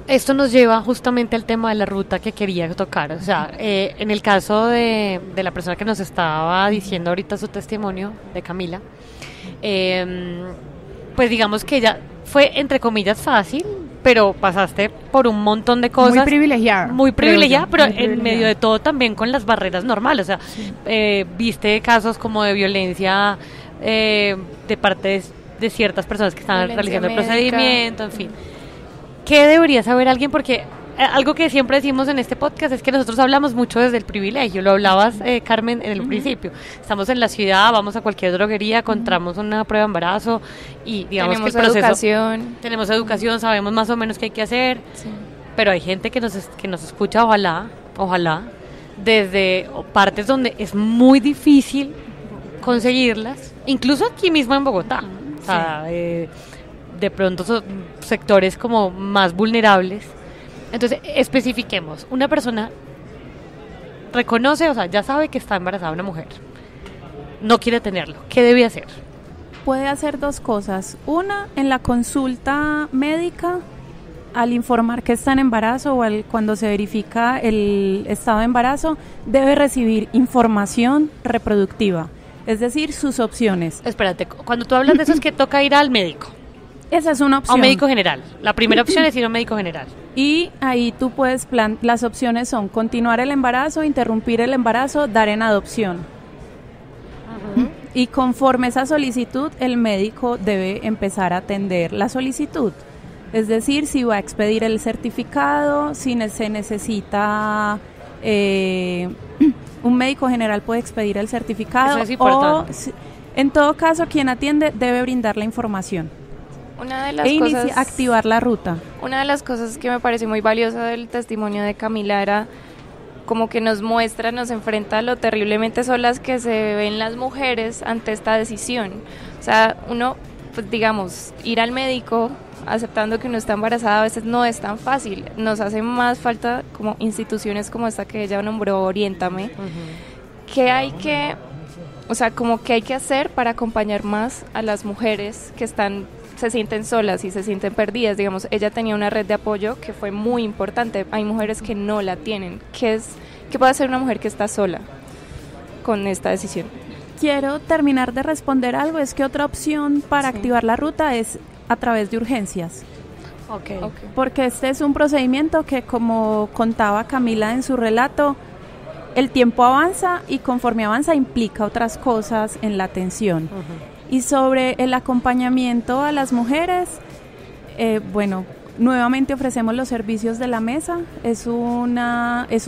Esto nos lleva justamente al tema de la ruta que quería tocar. O sea, en el caso de la persona que nos estaba diciendo ahorita su testimonio, de Camila, pues digamos que ella fue, entre comillas, fácil, pero pasaste por un montón de cosas. Muy privilegiada, pero en medio de todo también con las barreras normales. O sea, sí. Viste casos como de violencia de parte de ciertas personas que estaban realizando el procedimiento, en fin. ¿Qué debería saber alguien? Porque algo que siempre decimos en este podcast es que nosotros hablamos mucho desde el privilegio. Lo hablabas, Carmen, en el principio. Estamos en la ciudad, vamos a cualquier droguería, encontramos una prueba de embarazo y digamos tenemos que el proceso... Tenemos educación, sabemos más o menos qué hay que hacer, sí. Pero hay gente que nos escucha, ojalá, desde partes donde es muy difícil conseguirlas, incluso aquí mismo en Bogotá. O sea, de pronto son sectores como más vulnerables. Entonces, especifiquemos, una persona reconoce, o sea, ya sabe que está embarazada una mujer, no quiere tenerlo, ¿qué debe hacer? Puede hacer dos cosas. Una, en la consulta médica, al informar que está en embarazo o cuando se verifica el estado de embarazo, debe recibir información reproductiva, es decir, sus opciones. Espérate, cuando tú hablas de eso es que toca ir al médico. Esa es una opción. A un médico general. La primera opción es ir a un médico general. Y ahí tú puedes las opciones son continuar el embarazo, interrumpir el embarazo, dar en adopción. Y conforme esa solicitud, el médico debe empezar a atender la solicitud. Es decir, si va a expedir el certificado, si se necesita... un médico general puede expedir el certificado. Eso es importante. O, en todo caso, quien atiende debe brindar la información. Una de las cosas, activar la ruta. Una de las cosas que me pareció muy valiosa del testimonio de Camila era como que nos enfrenta a lo terriblemente solas que se ven las mujeres ante esta decisión. O sea, uno, pues digamos, ir al médico aceptando que uno está embarazada a veces no es tan fácil. Nos hace más falta como instituciones como esta que ella nombró, Oriéntame, que hay que, o sea, como que hay que hacer para acompañar más a las mujeres que se sienten solas y se sienten perdidas. Digamos, ella tenía una red de apoyo que fue muy importante. Hay mujeres que no la tienen. ¿Qué puede hacer una mujer que está sola con esta decisión? Quiero terminar de responder algo. Es que otra opción para activar la ruta es a través de urgencias. Okay. Porque este es un procedimiento que, como contaba Camila en su relato, el tiempo avanza y conforme avanza implica otras cosas en la atención. Y sobre el acompañamiento a las mujeres, bueno, Nuevamente ofrecemos los servicios de la mesa, es un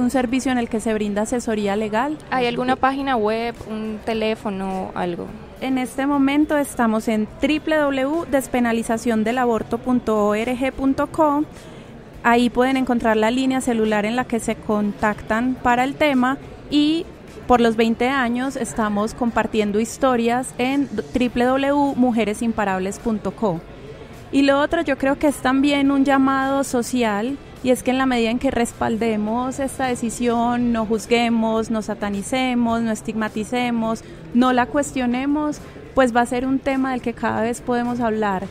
servicio en el que se brinda asesoría legal. ¿Hay alguna página web, un teléfono, algo? En este momento estamos en www.despenalizaciondelaborto.org.co. Ahí pueden encontrar la línea celular en la que se contactan para el tema, y por los 20 años estamos compartiendo historias en www.mujeresimparables.co. Y lo otro, yo creo que es también un llamado social, y es que en la medida en que respaldemos esta decisión, no juzguemos, no satanicemos, no estigmaticemos, no la cuestionemos, pues va a ser un tema del que cada vez podemos hablar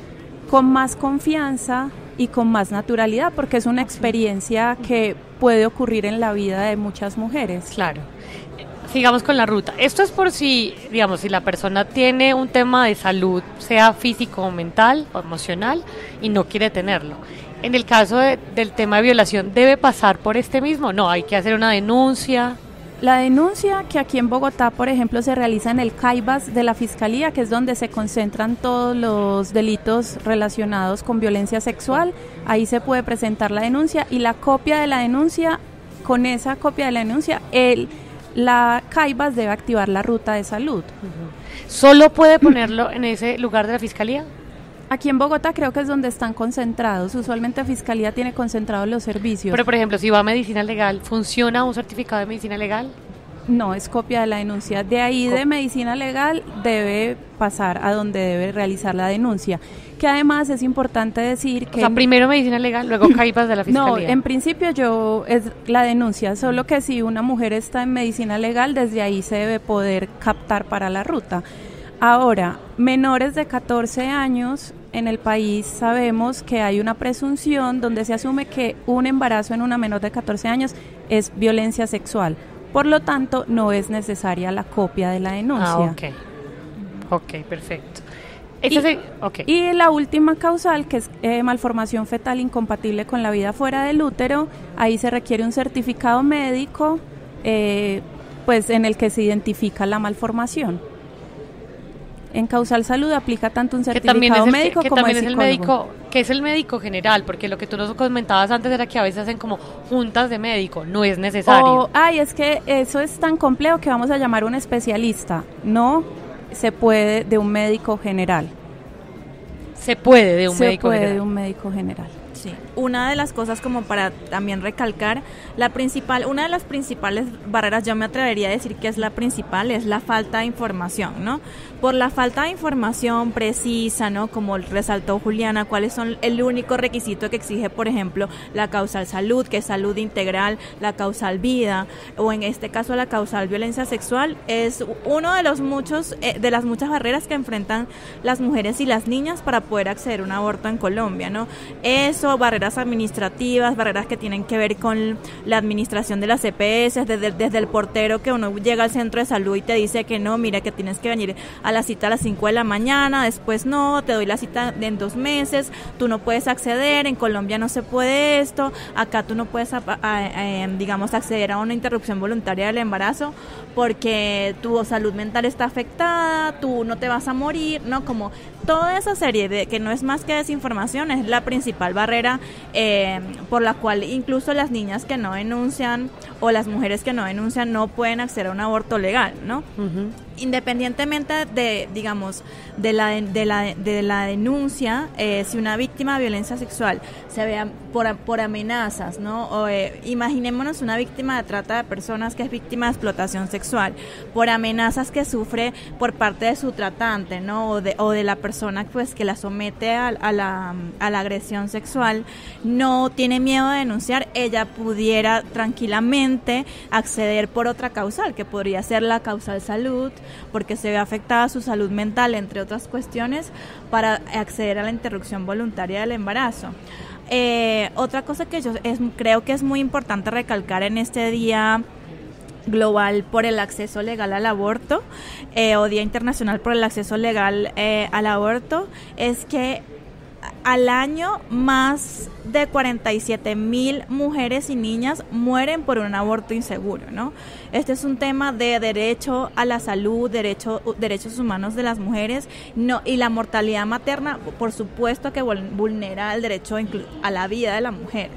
con más confianza y con más naturalidad, porque es una experiencia que puede ocurrir en la vida de muchas mujeres. Claro. Sigamos con la ruta. Esto es por si, digamos, si la persona tiene un tema de salud, sea físico o mental o emocional, y no quiere tenerlo. En el caso del tema de violación, ¿debe pasar por este mismo? No, hay que hacer una denuncia. La denuncia, que aquí en Bogotá, por ejemplo, se realiza en el CAIBAS de la Fiscalía, que es donde se concentran todos los delitos relacionados con violencia sexual. Ahí se puede presentar la denuncia, y la copia de la denuncia, con esa copia de la denuncia, la CAIBAS debe activar la ruta de salud. ¿Solo puede ponerlo en ese lugar de la Fiscalía? Aquí en Bogotá creo que es donde están concentrados. Usualmente Fiscalía tiene concentrados los servicios. Pero, por ejemplo, si va a medicina legal, ¿funciona un certificado de medicina legal? No, es copia de la denuncia. De ahí de medicina legal debe pasar a donde debe realizar la denuncia. Que además es importante decir que... O sea, primero medicina legal, luego CAIBAS de la Fiscalía. No, en principio es la denuncia, solo que si una mujer está en medicina legal, desde ahí se debe poder captar para la ruta. Ahora, menores de 14 años, en el país sabemos que hay una presunción donde se asume que un embarazo en una menor de 14 años es violencia sexual. Por lo tanto, no es necesaria la copia de la denuncia. Ok, perfecto. Y la última causal, que es malformación fetal incompatible con la vida fuera del útero, ahí se requiere un certificado médico, pues en el que se identifica la malformación. En Causal Salud aplica tanto un certificado médico como el psicólogo. Que es el médico general, porque lo que tú nos comentabas antes era que a veces hacen como juntas de médico, no es necesario. Es que eso es tan complejo que vamos a llamar un especialista. No se puede de un médico general. Se puede de un médico general. Se puede de un médico general. Sí. Una de las cosas, como para también recalcar, una de las principales barreras, yo me atrevería a decir que es la principal, es la falta de información, ¿no? Por la falta de información precisa, ¿no? Como resaltó Juliana, cuáles son el único requisito que exige, por ejemplo, la causal salud, que es salud integral, la causal vida, o en este caso la causal violencia sexual, es uno de los de las muchas barreras que enfrentan las mujeres y las niñas para poder acceder a un aborto en Colombia, ¿no? Eso, barreras administrativas, barreras que tienen que ver con la administración de las EPS, desde el portero, que uno llega al centro de salud y te dice que no, mira, que tienes que venir a la cita a las 5 de la mañana, después no, te doy la cita en 2 meses, tú no puedes acceder, en Colombia no se puede esto, acá tú no puedes, digamos, acceder a una interrupción voluntaria del embarazo porque tu salud mental está afectada, tú no te vas a morir, ¿no? Como toda esa serie de que no es más que desinformación es la principal barrera por la cual incluso las niñas que no denuncian o las mujeres que no denuncian no pueden acceder a un aborto legal, ¿no? Uh-huh. Independientemente de, digamos, de la denuncia, si una víctima de violencia sexual se vea por amenazas, ¿no? O, imaginémonos una víctima de trata de personas que es víctima de explotación sexual, por amenazas que sufre por parte de su tratante, ¿no? O de la persona, pues, que la somete a la agresión sexual, no tiene miedo de denunciar, ella pudiera tranquilamente acceder por otra causal, que podría ser la causal salud, porque se ve afectada su salud mental, entre otras cuestiones, para acceder a la interrupción voluntaria del embarazo. Otra cosa que yo creo que es muy importante recalcar en este día global por el acceso legal al aborto, o Día Internacional por el Acceso Legal al Aborto, es que al año más de 47,000 mujeres y niñas mueren por un aborto inseguro, ¿no? Este es un tema de derecho a la salud, derechos humanos de las mujeres, y la mortalidad materna, por supuesto que vulnera el derecho a la vida de la mujer.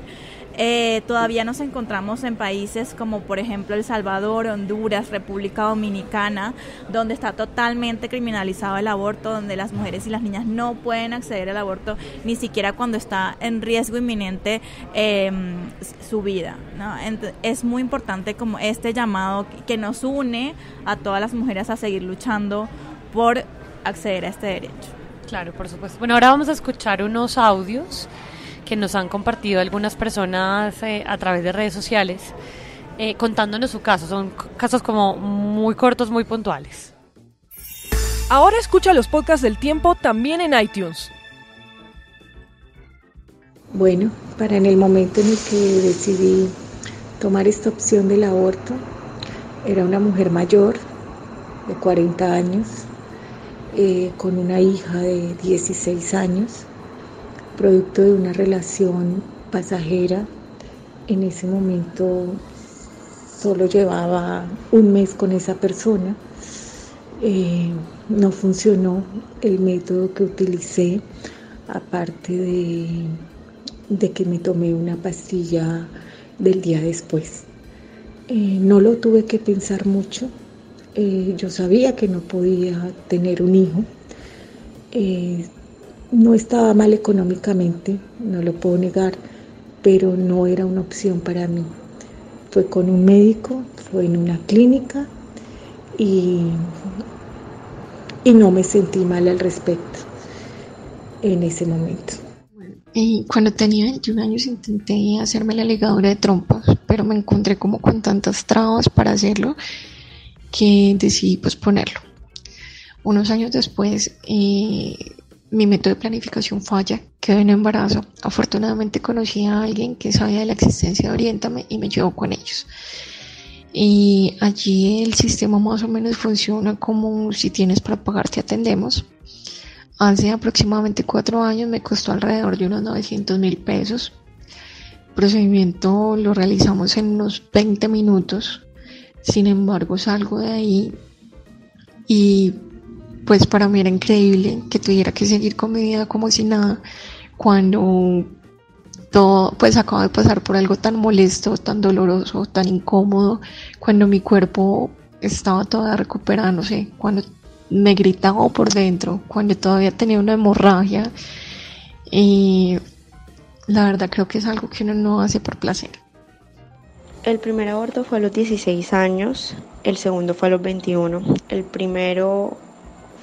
Todavía nos encontramos en países como por ejemplo El Salvador, Honduras, República Dominicana, donde está totalmente criminalizado el aborto, donde las mujeres y las niñas no pueden acceder al aborto ni siquiera cuando está en riesgo inminente su vida, ¿no? Es muy importante como este llamado que nos une a todas las mujeres a seguir luchando por acceder a este derecho. Claro, por supuesto. Bueno, ahora vamos a escuchar unos audios que nos han compartido algunas personas a través de redes sociales, contándonos su caso. Son casos como muy cortos, muy puntuales. Ahora escucha los podcasts del Tiempo también en iTunes. Bueno, para en el momento en el que decidí tomar esta opción del aborto, era una mujer mayor, de 40 años, con una hija de 16 años, producto de una relación pasajera. En ese momento solo llevaba un mes con esa persona. No funcionó el método que utilicé, aparte de que me tomé una pastilla del día después. No lo tuve que pensar mucho. Yo sabía que no podía tener un hijo. No estaba mal económicamente, no lo puedo negar, pero no era una opción para mí. Fue con un médico, fue en una clínica y no me sentí mal al respecto en ese momento. Cuando tenía 21 años intenté hacerme la ligadura de trompas, pero me encontré como con tantas trabas para hacerlo que decidí posponerlo. Unos años después, mi método de planificación falla, quedé en embarazo. Afortunadamente conocí a alguien que sabía de la existencia de Oriéntame y me llevó con ellos. Y allí el sistema más o menos funciona como: si tienes para pagar te atendemos. Hace aproximadamente 4 años me costó alrededor de unos 900,000 pesos. El procedimiento lo realizamos en unos 20 minutos. Sin embargo, salgo de ahí y pues para mí era increíble que tuviera que seguir con mi vida como si nada, cuando todo pues acabo de pasar por algo tan molesto, tan doloroso, tan incómodo, cuando mi cuerpo estaba todavía recuperándose, cuando me gritaba por dentro, cuando todavía tenía una hemorragia. Y la verdad creo que es algo que uno no hace por placer. El primer aborto fue a los 16 años, el segundo fue a los 21. El primero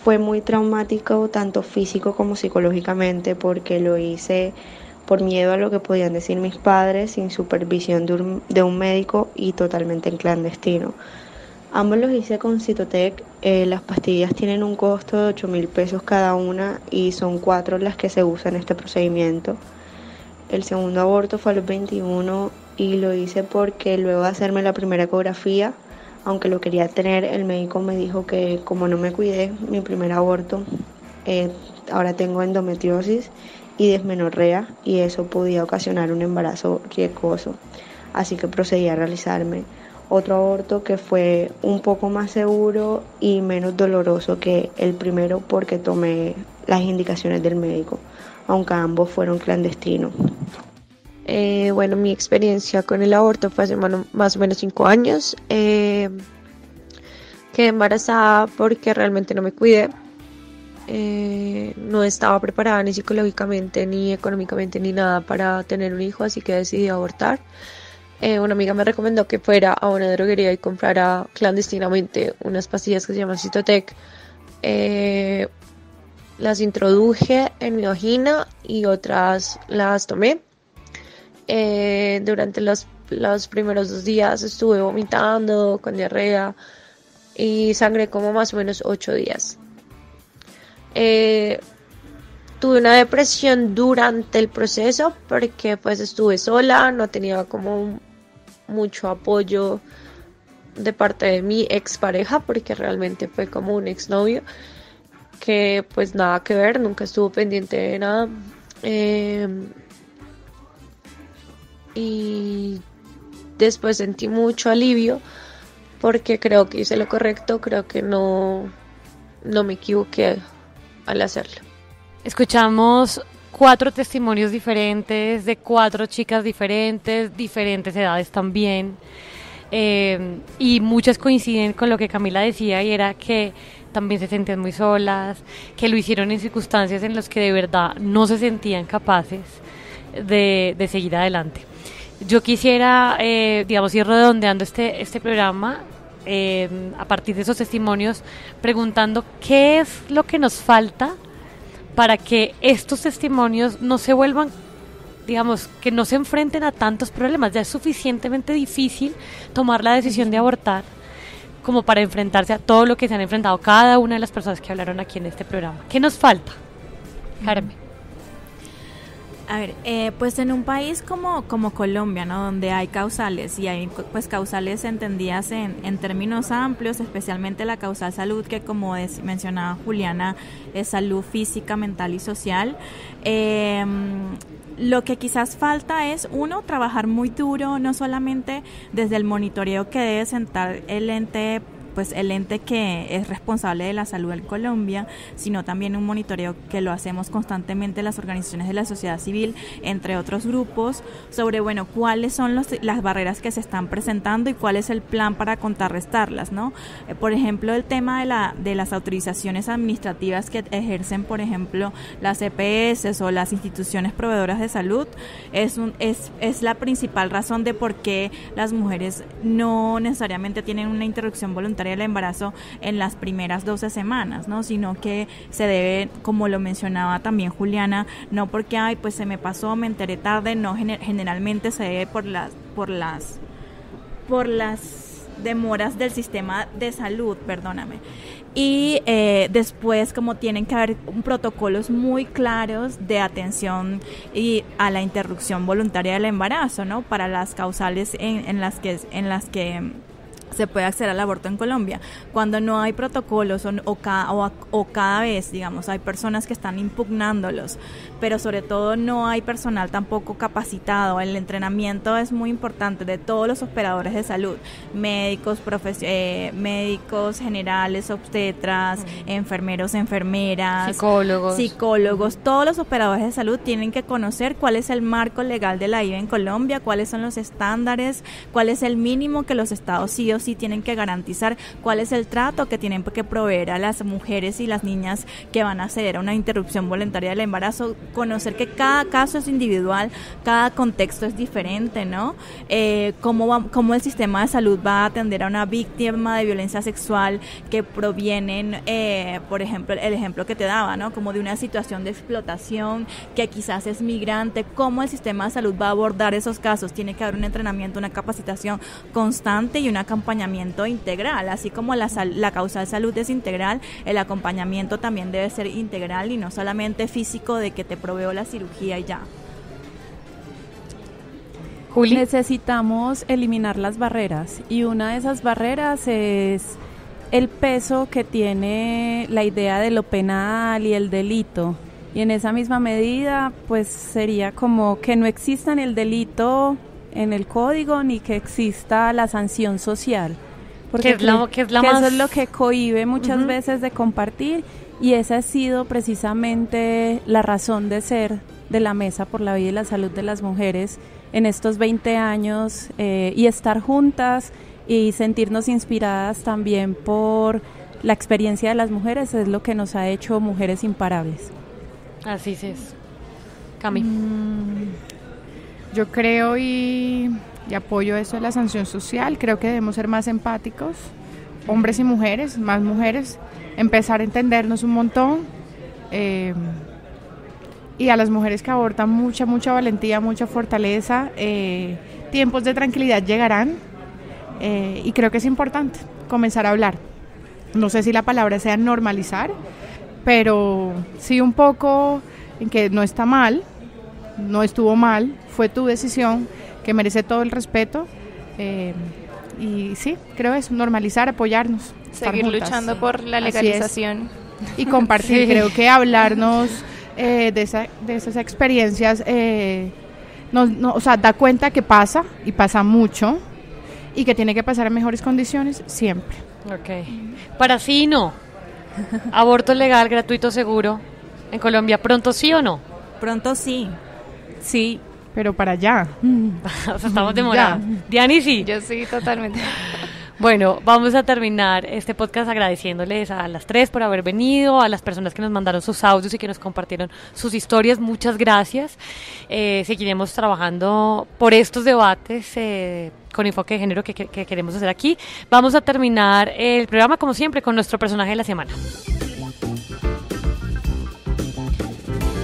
fue muy traumático, tanto físico como psicológicamente, porque lo hice por miedo a lo que podían decir mis padres, sin supervisión de un médico y totalmente en clandestino. Ambos los hice con Cytotec. Las pastillas tienen un costo de 8,000 pesos cada una y son 4 las que se usan en este procedimiento. El segundo aborto fue a los 21 y lo hice porque luego de hacerme la primera ecografía, aunque lo quería tener, el médico me dijo que como no me cuidé mi primer aborto, ahora tengo endometriosis y dismenorrea y eso podía ocasionar un embarazo riesgoso. Así que procedí a realizarme otro aborto que fue un poco más seguro y menos doloroso que el primero porque tomé las indicaciones del médico, aunque ambos fueron clandestinos. Bueno, mi experiencia con el aborto fue hace más o menos 5 años. Quedé embarazada porque realmente no me cuidé. No estaba preparada ni psicológicamente, ni económicamente, ni nada para tener un hijo, así que decidí abortar. Una amiga me recomendó que fuera a una droguería y comprara clandestinamente unas pastillas que se llaman Cytotec. Las introduje en mi vagina y otras las tomé. Durante los primeros 2 días estuve vomitando, con diarrea y sangré como más o menos 8 días. Tuve una depresión durante el proceso porque pues estuve sola, no tenía como mucho apoyo de parte de mi expareja porque realmente fue como un exnovio que pues nada que ver, nunca estuvo pendiente de nada. Y después sentí mucho alivio porque creo que hice lo correcto, creo que no me equivoqué al hacerlo. Escuchamos 4 testimonios diferentes de 4 chicas diferentes edades también, y muchas coinciden con lo que Camila decía, y era que también se sentían muy solas, que lo hicieron en circunstancias en las que de verdad no se sentían capaces de seguir adelante. Yo quisiera, digamos, ir redondeando este programa a partir de esos testimonios, preguntando qué es lo que nos falta para que estos testimonios no se vuelvan, digamos, que no se enfrenten a tantos problemas. Ya es suficientemente difícil tomar la decisión de abortar como para enfrentarse a todo lo que se han enfrentado cada una de las personas que hablaron aquí en este programa. ¿Qué nos falta, Carmen? A ver, pues en un país como Colombia, ¿no? Donde hay causales, y hay pues causales entendidas en términos amplios, especialmente la causal salud, que como mencionaba Juliana, es salud física, mental y social. Lo que quizás falta es, uno, trabajar muy duro, no solamente desde el monitoreo que debe sentar el ente que es responsable de la salud en Colombia, sino también un monitoreo que lo hacemos constantemente las organizaciones de la sociedad civil, entre otros grupos, sobre, bueno, cuáles son las barreras que se están presentando y cuál es el plan para contrarrestarlas, ¿no? Por ejemplo, el tema de las autorizaciones administrativas que ejercen, por ejemplo, las EPS o las instituciones proveedoras de salud, es la principal razón de por qué las mujeres no necesariamente tienen una interrupción voluntaria del embarazo en las primeras 12 semanas, ¿no? Sino que se debe, como lo mencionaba también Juliana, no porque pues se me pasó, me enteré tarde, no, generalmente se debe por las demoras del sistema de salud, perdóname. Y después, como tienen que haber protocolos muy claros de atención y a la interrupción voluntaria del embarazo, ¿no? Para las causales en las que se puede acceder al aborto en Colombia. Cuando no hay protocolos o cada vez, digamos, hay personas que están impugnándolos, pero sobre todo no hay personal tampoco capacitado. El entrenamiento es muy importante de todos los operadores de salud, médicos generales, obstetras, enfermeros, enfermeras, psicólogos, todos los operadores de salud tienen que conocer cuál es el marco legal de la IVE en Colombia, cuáles son los estándares, cuál es el mínimo que los estados sí o sí tienen que garantizar, cuál es el trato que tienen que proveer a las mujeres y las niñas que van a acceder a una interrupción voluntaria del embarazo, conocer que cada caso es individual, cada contexto es diferente, ¿no? Cómo el sistema de salud va a atender a una víctima de violencia sexual que provienen, por ejemplo, el ejemplo que te daba, ¿no? Como de una situación de explotación que quizás es migrante, cómo el sistema de salud va a abordar esos casos. Tiene que haber un entrenamiento, una capacitación constante y un acompañamiento integral, así como la causal salud es integral, el acompañamiento también debe ser integral y no solamente físico de que te proveo la cirugía y ya. Juli. Necesitamos eliminar las barreras, y una de esas barreras es el peso que tiene la idea de lo penal y el delito, y en esa misma medida pues sería como que no exista el delito en el código ni que exista la sanción social, porque eso es lo que cohíbe muchas veces de compartir, y esa ha sido precisamente la razón de ser de la Mesa por la Vida y la Salud de las Mujeres en estos 20 años, y estar juntas y sentirnos inspiradas también por la experiencia de las mujeres es lo que nos ha hecho mujeres imparables. Así es. Cami. Yo creo y apoyo eso de la sanción social. Creo que debemos ser más empáticos, hombres y mujeres, más mujeres, empezar a entendernos un montón, y a las mujeres que abortan mucha valentía, mucha fortaleza. Tiempos de tranquilidad llegarán, y creo que es importante comenzar a hablar. No sé si la palabra sea normalizar, pero sí un poco en que no está mal, no estuvo mal, fue tu decisión, que merece todo el respeto, y sí, creo eso, normalizar, apoyarnos, seguir luchando por la legalización y compartir. Creo que hablarnos de esas experiencias, o sea, da cuenta que pasa, y pasa mucho, y que tiene que pasar en mejores condiciones siempre. Ok. Para sí, no. Aborto legal, gratuito, seguro. En Colombia, ¿pronto sí o no? Pronto sí. Sí, pero para allá. O sea, estamos demorados. Diani, sí. Yo sí, totalmente. Bueno, vamos a terminar este podcast agradeciéndoles a las tres por haber venido, a las personas que nos mandaron sus audios y que nos compartieron sus historias. Muchas gracias. Seguiremos trabajando por estos debates con enfoque de género que queremos hacer aquí. Vamos a terminar el programa, como siempre, con nuestro personaje de la semana.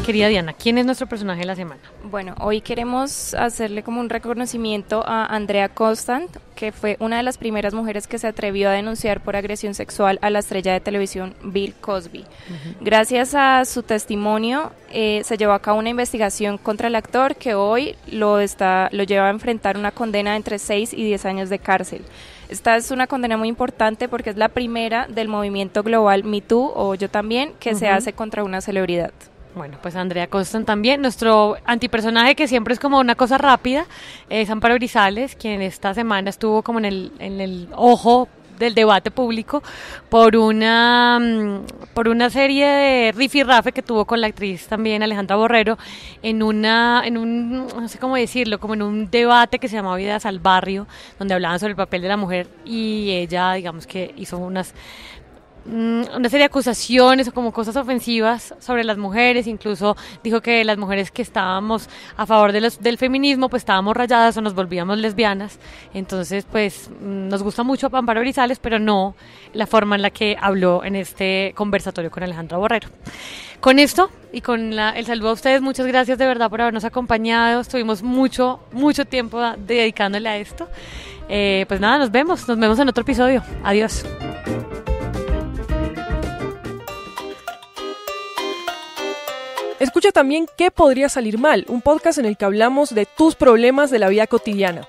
Querida Diana, ¿quién es nuestro personaje de la semana? Bueno, hoy queremos hacerle como un reconocimiento a Andrea Constant, que fue una de las primeras mujeres que se atrevió a denunciar por agresión sexual a la estrella de televisión Bill Cosby. Gracias a su testimonio se llevó a cabo una investigación contra el actor que hoy lo lleva a enfrentar una condena entre 6 y 10 años de cárcel. Esta es una condena muy importante porque es la primera del movimiento global Me Too, o Yo También, que se hace contra una celebridad. Bueno, pues Andrea Constant también, nuestro antipersonaje que siempre es como una cosa rápida, es Amparo Grisales, quien esta semana estuvo como en el ojo del debate público por una serie de rifirrafe que tuvo con la actriz también Alejandra Borrero en un, no sé cómo decirlo, como en un debate que se llamaba Vidas al Barrio, donde hablaban sobre el papel de la mujer, y ella, digamos que hizo una serie de acusaciones o como cosas ofensivas sobre las mujeres. Incluso dijo que las mujeres que estábamos a favor del feminismo pues estábamos rayadas o nos volvíamos lesbianas. Entonces pues nos gusta mucho Amparo Grisales, pero no la forma en la que habló en este conversatorio con Alejandra Borrero. Con esto y con el saludo a ustedes, muchas gracias de verdad por habernos acompañado. Estuvimos mucho tiempo dedicándole a esto. Pues nada, nos vemos en otro episodio. Adiós. Escucha también ¿Qué podría salir mal? Un podcast en el que hablamos de tus problemas de la vida cotidiana.